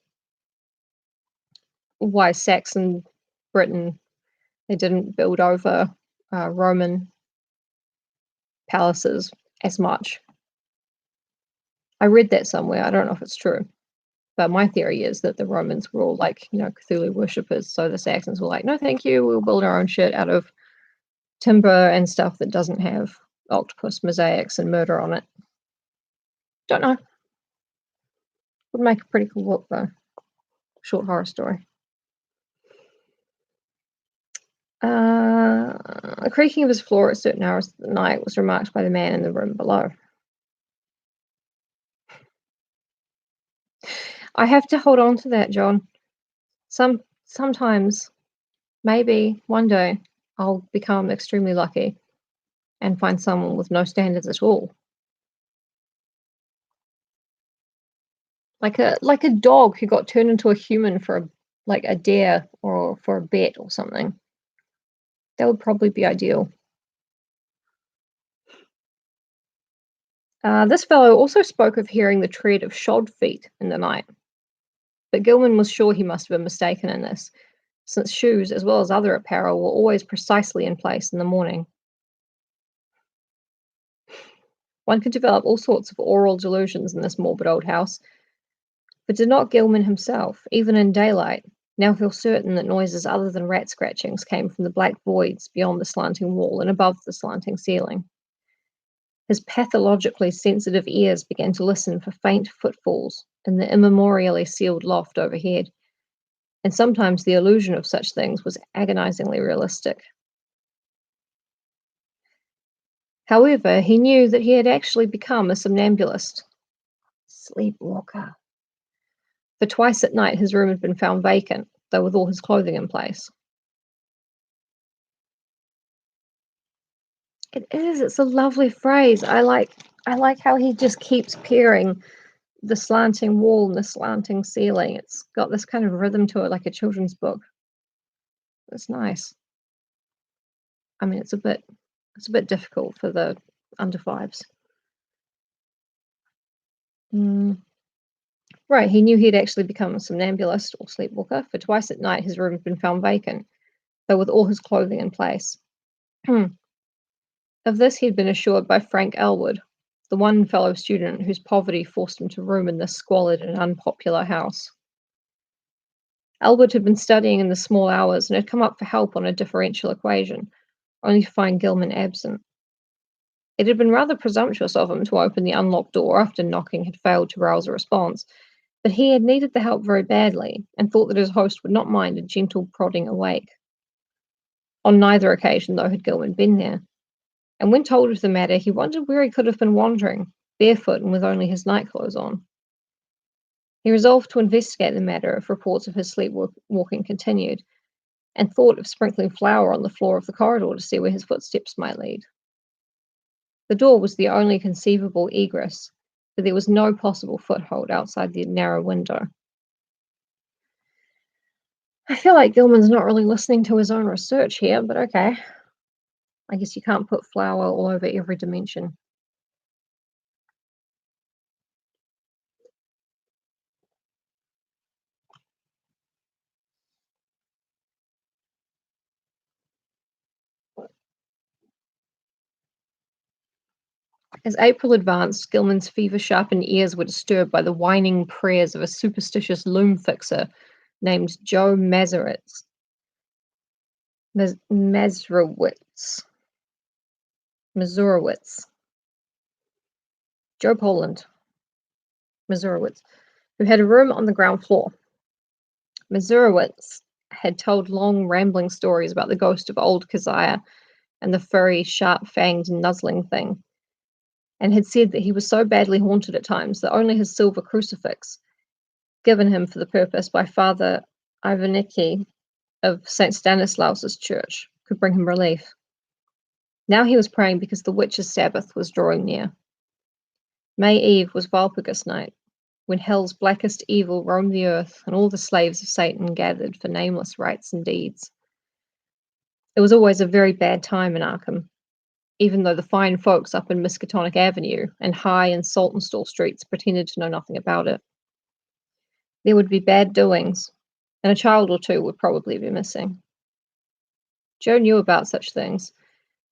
why Saxon Britain, they didn't build over Roman palaces as much. I read that somewhere. I don't know if it's true. But my theory is that the Romans were all like, Cthulhu worshippers. So the Saxons were like, no, thank you. We'll build our own shit out of timber and stuff that doesn't have octopus mosaics and murder on it. Don't know. Would make a pretty cool book, though. Short horror story. The creaking of his floor at certain hours of the night was remarked by the man in the room below. I have to hold on to that, John. Sometimes, maybe one day, I'll become extremely lucky and find someone with no standards at all. Like a dog who got turned into a human for a dare or for a bet or something. That would probably be ideal. This fellow also spoke of hearing the tread of shod feet in the night, but Gilman was sure he must have been mistaken in this, since shoes as well as other apparel were always precisely in place in the morning. One could develop all sorts of aural delusions in this morbid old house, but did not Gilman himself, even in daylight, now feel certain that noises other than rat scratchings came from the black voids beyond the slanting wall and above the slanting ceiling? His pathologically sensitive ears began to listen for faint footfalls in the immemorially sealed loft overhead, and sometimes the illusion of such things was agonizingly realistic. However, he knew that he had actually become a somnambulist, sleepwalker. For twice at night his room had been found vacant, though with all his clothing in place. It is, it's a lovely phrase. I like how he just keeps peering the slanting wall and the slanting ceiling. It's got this kind of rhythm to it, like a children's book. It's nice. I mean, it's a bit difficult for the under fives. Right, he knew he'd actually become a somnambulist or sleepwalker, for twice at night his room had been found vacant, though with all his clothing in place. Of this he had been assured by Frank Elwood, the one fellow student whose poverty forced him to room in this squalid and unpopular house. Elwood had been studying in the small hours and had come up for help on a differential equation, only to find Gilman absent. It had been rather presumptuous of him to open the unlocked door after knocking had failed to rouse a response, but he had needed the help very badly and thought that his host would not mind a gentle prodding awake. On neither occasion, though, had Gilman been there, and when told of the matter, he wondered where he could have been wandering, barefoot and with only his nightclothes on. He resolved to investigate the matter if reports of his sleepwalking continued, and thought of sprinkling flour on the floor of the corridor to see where his footsteps might lead. The door was the only conceivable egress, but there was no possible foothold outside the narrow window. I feel like Gilman's not really listening to his own research here, but okay. I guess you can't put flour all over every dimension. As April advanced, Gilman's fever-sharpened ears were disturbed by the whining prayers of a superstitious loom fixer named Joe Mazurowitz. Mazurowitz. Joe Poland. Mazurowitz, who had a room on the ground floor. Mazurowitz had told long, rambling stories about the ghost of old Keziah and the furry, sharp-fanged, nuzzling thing, and had said that he was so badly haunted at times that only his silver crucifix, given him for the purpose by Father Ivanicki of St. Stanislaus's church, could bring him relief. Now he was praying because the witches' Sabbath was drawing near. May Eve was Walpurgis night, when hell's blackest evil roamed the earth and all the slaves of Satan gathered for nameless rites and deeds. It was always a very bad time in Arkham, even though the fine folks up in Miskatonic Avenue and High and Saltonstall streets pretended to know nothing about it. There would be bad doings, and a child or two would probably be missing. Joe knew about such things,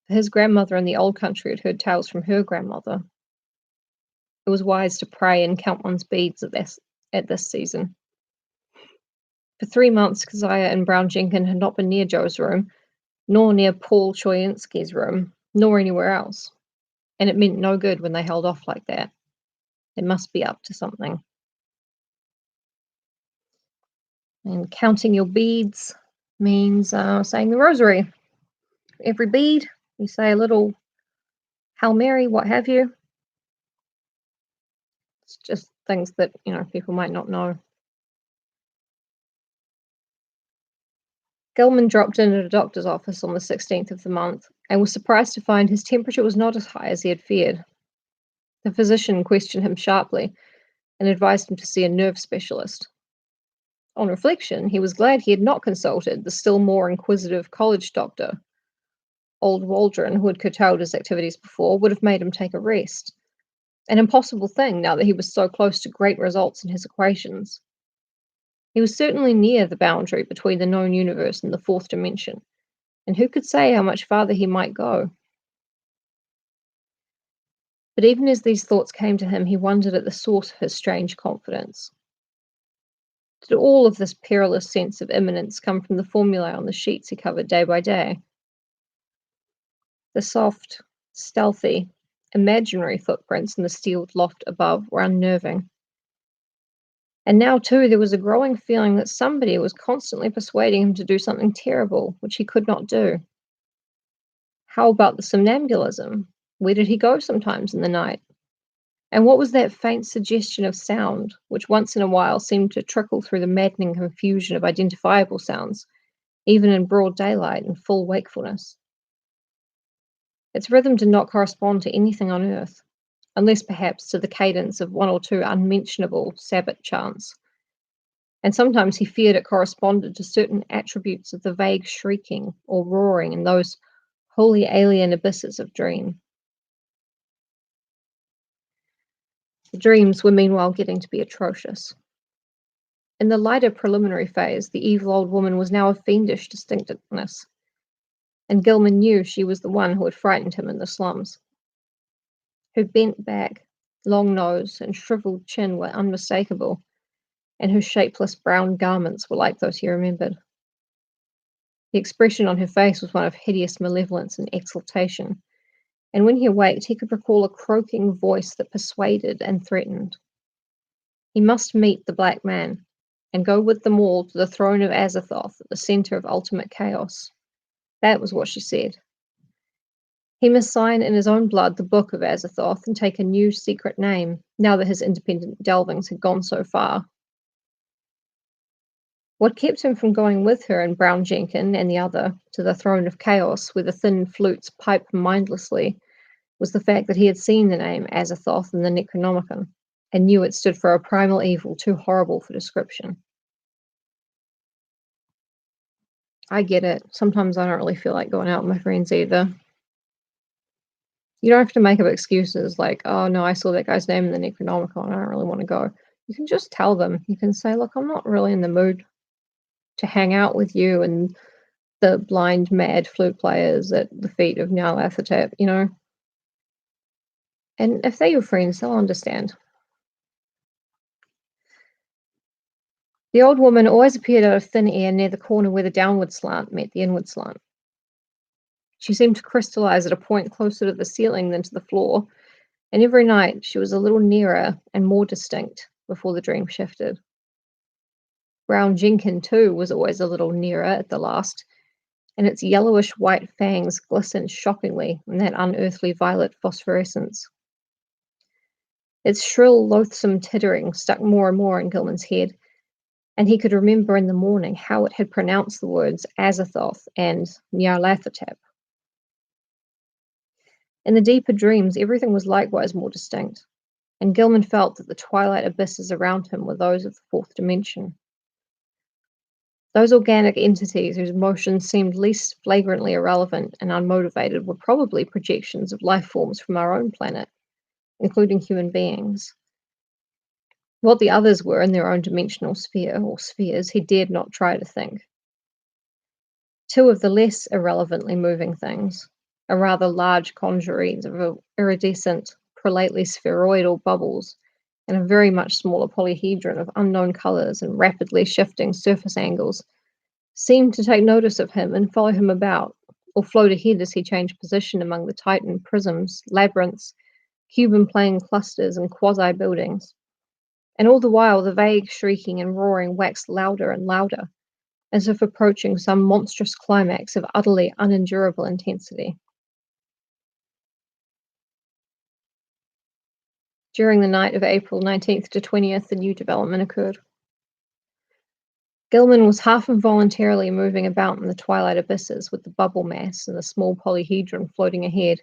for his grandmother in the old country had heard tales from her grandmother. It was wise to pray and count one's beads at this season. For 3 months, Keziah and Brown Jenkins had not been near Joe's room, nor near Paul Choyinski's room, nor anywhere else. And it meant no good when they held off like that. They must be up to something. And counting your beads means saying the rosary. Every bead, you say a little Hail Mary, what have you. It's just things that, people might not know. Gilman dropped in at a doctor's office on the 16th of the month and was surprised to find his temperature was not as high as he had feared. The physician questioned him sharply and advised him to see a nerve specialist. On reflection, he was glad he had not consulted the still more inquisitive college doctor. Old Waldron, who had curtailed his activities before, would have made him take a rest. An impossible thing now that he was so close to great results in his equations. He was certainly near the boundary between the known universe and the fourth dimension, and who could say how much farther he might go? But even as these thoughts came to him, he wondered at the source of his strange confidence. Did all of this perilous sense of imminence come from the formulae on the sheets he covered day by day? The soft, stealthy, imaginary footprints in the steeled loft above were unnerving. And now, too, there was a growing feeling that somebody was constantly persuading him to do something terrible, which he could not do. How about the somnambulism? Where did he go sometimes in the night? And what was that faint suggestion of sound, which once in a while seemed to trickle through the maddening confusion of identifiable sounds, even in broad daylight and full wakefulness? Its rhythm did not correspond to anything on earth, unless perhaps to the cadence of one or two unmentionable Sabbath chants. And sometimes he feared it corresponded to certain attributes of the vague shrieking or roaring in those wholly alien abysses of dream. The dreams were meanwhile getting to be atrocious. In the lighter preliminary phase, the evil old woman was now of fiendish distinctiveness, and Gilman knew she was the one who had frightened him in the slums. Her bent back, long nose, and shriveled chin were unmistakable, and her shapeless brown garments were like those he remembered. The expression on her face was one of hideous malevolence and exultation, and when he awaked, he could recall a croaking voice that persuaded and threatened. He must meet the Black Man and go with them all to the throne of Azathoth at the center of ultimate chaos. That was what she said. He must sign in his own blood the Book of Azathoth and take a new secret name, now that his independent delvings had gone so far. What kept him from going with her and Brown Jenkin and the other to the throne of chaos, where the thin flutes piped mindlessly, was the fact that he had seen the name Azathoth in the Necronomicon and knew it stood for a primal evil too horrible for description. I get it. Sometimes I don't really feel like going out with my friends either. You don't have to make up excuses like, oh no, I saw that guy's name in the Necronomicon, I don't really want to go. You can just tell them. You can say, look, I'm not really in the mood to hang out with you and the blind, mad flute players at the feet of Nyarlathotep, you know? And if they're your friends, they'll understand. The old woman always appeared out of thin air near the corner where the downward slant met the inward slant. She seemed to crystallize at a point closer to the ceiling than to the floor, and every night she was a little nearer and more distinct before the dream shifted. Brown Jenkin, too, was always a little nearer at the last, and its yellowish white fangs glistened shockingly in that unearthly violet phosphorescence. Its shrill, loathsome tittering stuck more and more in Gilman's head, and he could remember in the morning how it had pronounced the words Azathoth and Nyarlathotep. In the deeper dreams, everything was likewise more distinct, and Gilman felt that the twilight abysses around him were those of the fourth dimension. Those organic entities whose motions seemed least flagrantly irrelevant and unmotivated were probably projections of life forms from our own planet, including human beings. What the others were in their own dimensional sphere or spheres, he dared not try to think. Two of the less irrelevantly moving things, a rather large congeries of iridescent, prolately spheroidal bubbles, and a very much smaller polyhedron of unknown colors and rapidly shifting surface angles, seemed to take notice of him and follow him about, or float ahead as he changed position among the Titan prisms, labyrinths, Cuban plane clusters, and quasi buildings. And all the while, the vague shrieking and roaring waxed louder and louder, as if approaching some monstrous climax of utterly unendurable intensity. During the night of April 19th to 20th, the new development occurred. Gilman was half involuntarily moving about in the twilight abysses with the bubble mass and the small polyhedron floating ahead,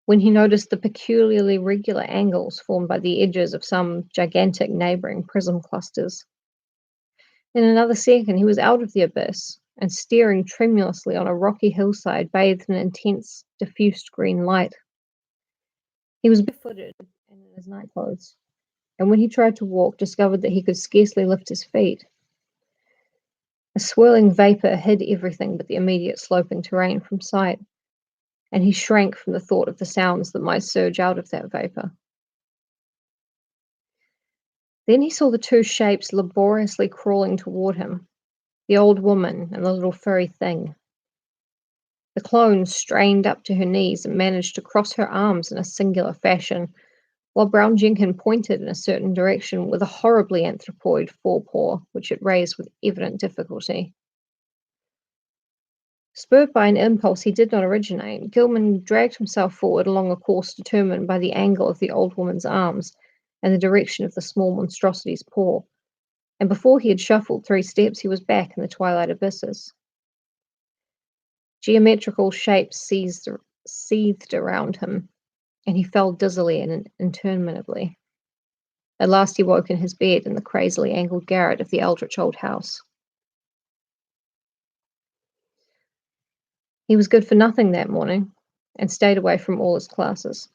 when he noticed the peculiarly regular angles formed by the edges of some gigantic neighboring prism clusters. In another second, he was out of the abyss and staring tremulously on a rocky hillside bathed in intense, diffused green light. He was barefooted and in his nightclothes, and when he tried to walk, discovered that he could scarcely lift his feet. A swirling vapor hid everything but the immediate sloping terrain from sight, and he shrank from the thought of the sounds that might surge out of that vapor. Then he saw the two shapes laboriously crawling toward him, the old woman and the little furry thing. The clone strained up to her knees and managed to cross her arms in a singular fashion, while Brown Jenkin pointed in a certain direction with a horribly anthropoid forepaw, which it raised with evident difficulty. Spurred by an impulse he did not originate, Gilman dragged himself forward along a course determined by the angle of the old woman's arms and the direction of the small monstrosity's paw, and before he had shuffled 3 steps, he was back in the twilight abysses. Geometrical shapes seethed around him, and he fell dizzily and interminably. At last he woke in his bed in the crazily angled garret of the eldritch old house. He was good for nothing that morning, and stayed away from all his classes.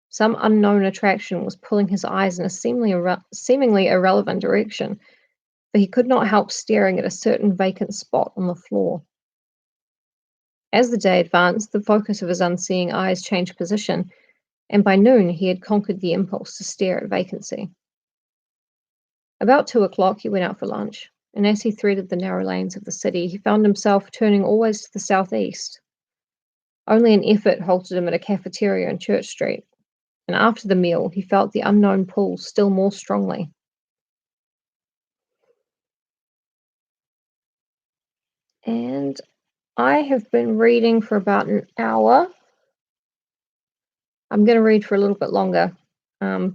Some unknown attraction was pulling his eyes in a seemingly irrelevant direction, for he could not help staring at a certain vacant spot on the floor. As the day advanced, the focus of his unseeing eyes changed position, and by noon he had conquered the impulse to stare at vacancy. About 2 o'clock he went out for lunch, and as he threaded the narrow lanes of the city, he found himself turning always to the southeast. Only an effort halted him at a cafeteria in Church Street, and after the meal he felt the unknown pull still more strongly. And I have been reading for about an hour. I'm going to read for a little bit longer, but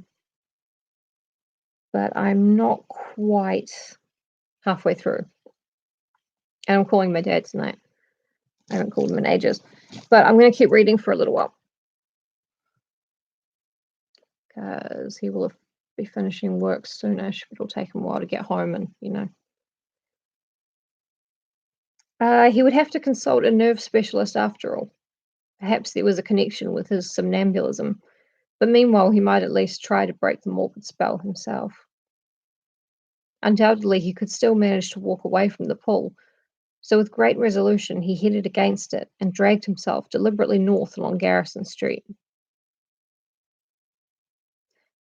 I'm not quite halfway through. And I'm calling my dad tonight. I haven't called him in ages, but I'm going to keep reading for a little while because he will be finishing work soonish, but it'll take him a while to get home, and he would have to consult a nerve specialist after all. Perhaps there was a connection with his somnambulism, but meanwhile he might at least try to break the morbid spell himself. Undoubtedly, he could still manage to walk away from the pull, so with great resolution he headed against it and dragged himself deliberately north along Garrison Street.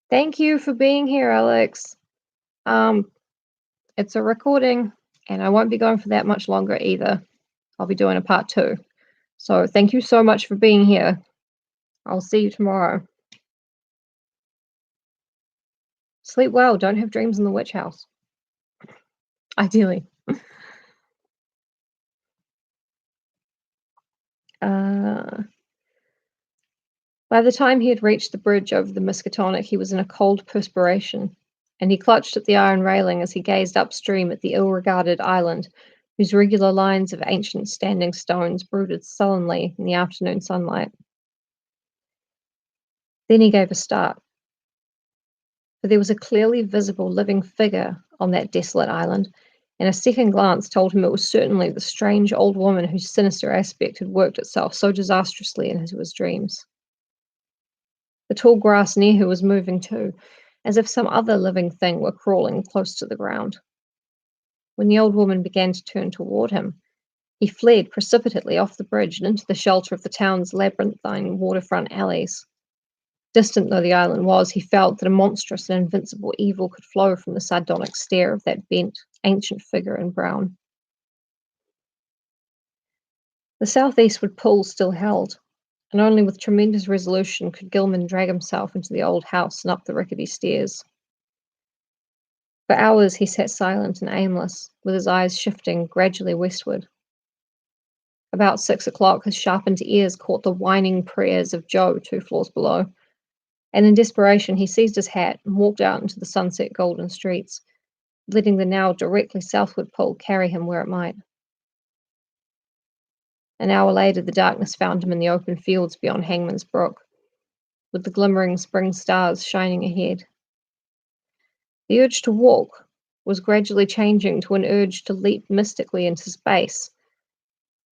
Thank you for being here, Alex. It's a recording, and I won't be going for that much longer either. I'll be doing a part 2. So thank you so much for being here. I'll see you tomorrow. Sleep well. Don't have dreams in the witch house. Ideally. By the time he had reached the bridge over the Miskatonic, he was in a cold perspiration, and he clutched at the iron railing as he gazed upstream at the ill-regarded island, whose regular lines of ancient standing stones brooded sullenly in the afternoon sunlight. Then he gave a start, for there was a clearly visible living figure on that desolate island, and a second glance told him it was certainly the strange old woman whose sinister aspect had worked itself so disastrously into his dreams. The tall grass near her was moving too, as if some other living thing were crawling close to the ground. When the old woman began to turn toward him, he fled precipitately off the bridge and into the shelter of the town's labyrinthine waterfront alleys. Distant though the island was, he felt that a monstrous and invincible evil could flow from the sardonic stare of that bent, ancient figure in brown. The southeastward pull still held, and only with tremendous resolution could Gilman drag himself into the old house and up the rickety stairs. For hours he sat silent and aimless, with his eyes shifting gradually westward. About 6 o'clock, his sharpened ears caught the whining prayers of Joe 2 floors below, and in desperation he seized his hat and walked out into the sunset golden streets, letting the now directly southward pull carry him where it might. An hour later, the darkness found him in the open fields beyond Hangman's Brook, with the glimmering spring stars shining ahead. The urge to walk was gradually changing to an urge to leap mystically into space,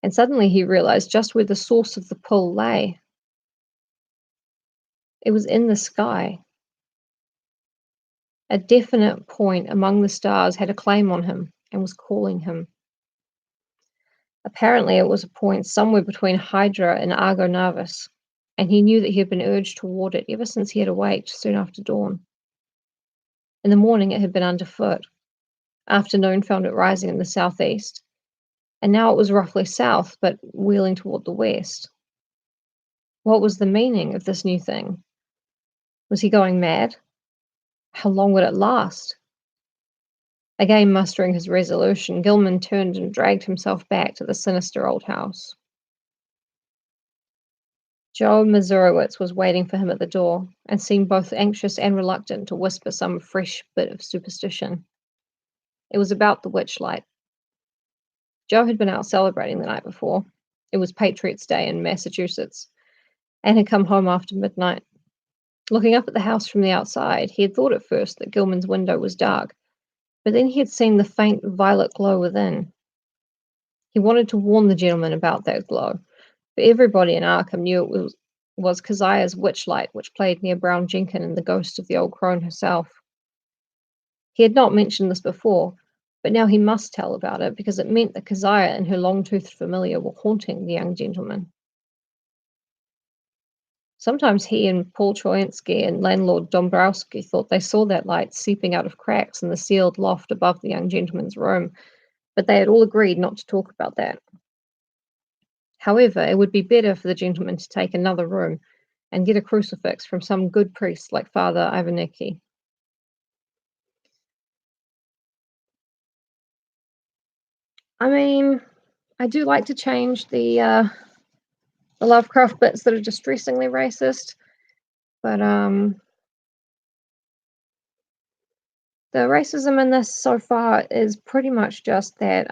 and suddenly he realized just where the source of the pull lay. It was in the sky. A definite point among the stars had a claim on him and was calling him. Apparently, it was a point somewhere between Hydra and Argo Navis, and he knew that he had been urged toward it ever since he had awaked soon after dawn. In the morning, it had been underfoot. Afternoon found it rising in the southeast, and now it was roughly south, but wheeling toward the west. What was the meaning of this new thing? Was he going mad? How long would it last? Again mustering his resolution, Gilman turned and dragged himself back to the sinister old house. Joe Mazurowitz was waiting for him at the door, and seemed both anxious and reluctant to whisper some fresh bit of superstition. It was about the witchlight. Joe had been out celebrating the night before. It was Patriots' Day in Massachusetts, and had come home after midnight. Looking up at the house from the outside, he had thought at first that Gilman's window was dark, but then he had seen the faint violet glow within. He wanted to warn the gentleman about that glow, for everybody in Arkham knew it was Keziah's witchlight which played near Brown Jenkin and the ghost of the old crone herself. He had not mentioned this before, but now he must tell about it, because it meant that Keziah and her long-toothed familiar were haunting the young gentleman. Sometimes he and Paul Troyansky and landlord Dombrowski thought they saw that light seeping out of cracks in the sealed loft above the young gentleman's room, but they had all agreed not to talk about that. However, it would be better for the gentleman to take another room and get a crucifix from some good priest like Father Ivanicki. I mean, I do like to change the Lovecraft bits that are distressingly racist, but the racism in this so far is pretty much just that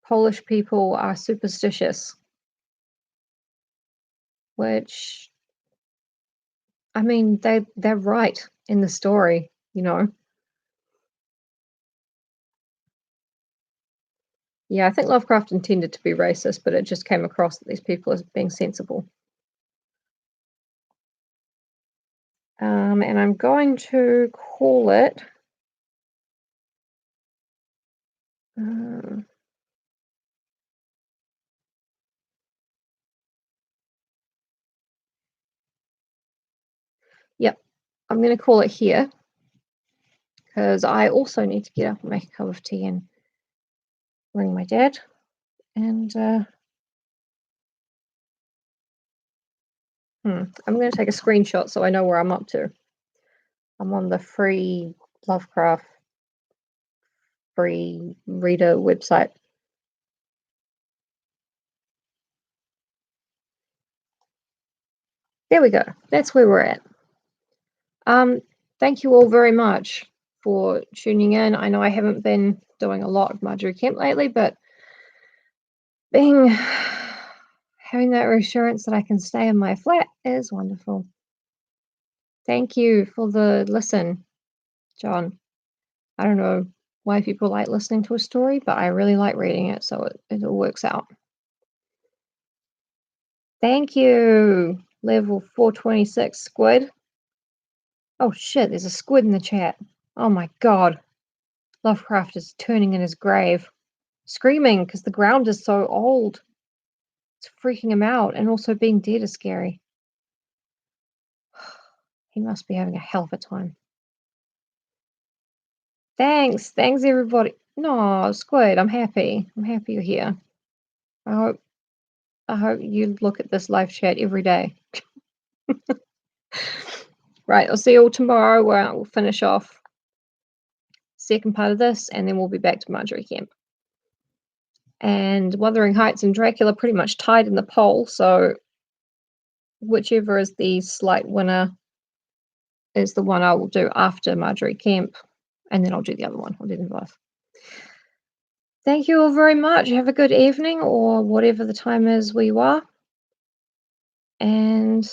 Polish people are superstitious, which, I mean, they're right in the story, you know. Yeah, I think Lovecraft intended to be racist, but it just came across that these people as being sensible. And I'm going to call it yep, I'm going to call it here because I also need to get up and make a cup of tea and ring my dad. And I'm going to take a screenshot so I know where I'm up to. I'm on the free Lovecraft free reader website. There we go. That's where we're at. Thank you all very much for tuning in. I know I haven't been doing a lot of Marjorie Kemp lately, but having that reassurance that I can stay in my flat is wonderful. Thank you for the listen, John. I don't know why people like listening to a story, but I really like reading it, so it all works out. Thank you, level 426 squid. Oh shit, there's a squid in the chat. Oh my god. Lovecraft is turning in his grave, screaming because the ground is so old. It's freaking him out, and also being dead is scary. He must be having a hell of a time. Thanks everybody. No, Squid, I'm happy. I'm happy you're here. I hope you look at this live chat every day. Right, I'll see you all tomorrow where we'll finish off second part of this, and then we'll be back to Marjorie Kemp. And Wuthering Heights and Dracula pretty much tied in the poll, so whichever is the slight winner is the one I will do after Marjorie Kemp, and then I'll do the other one. I'll do them both. Thank you all very much. Have a good evening or whatever the time is where you are. And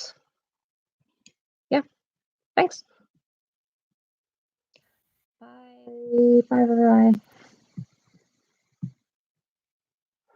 yeah, thanks. Bye. Bye. Bye.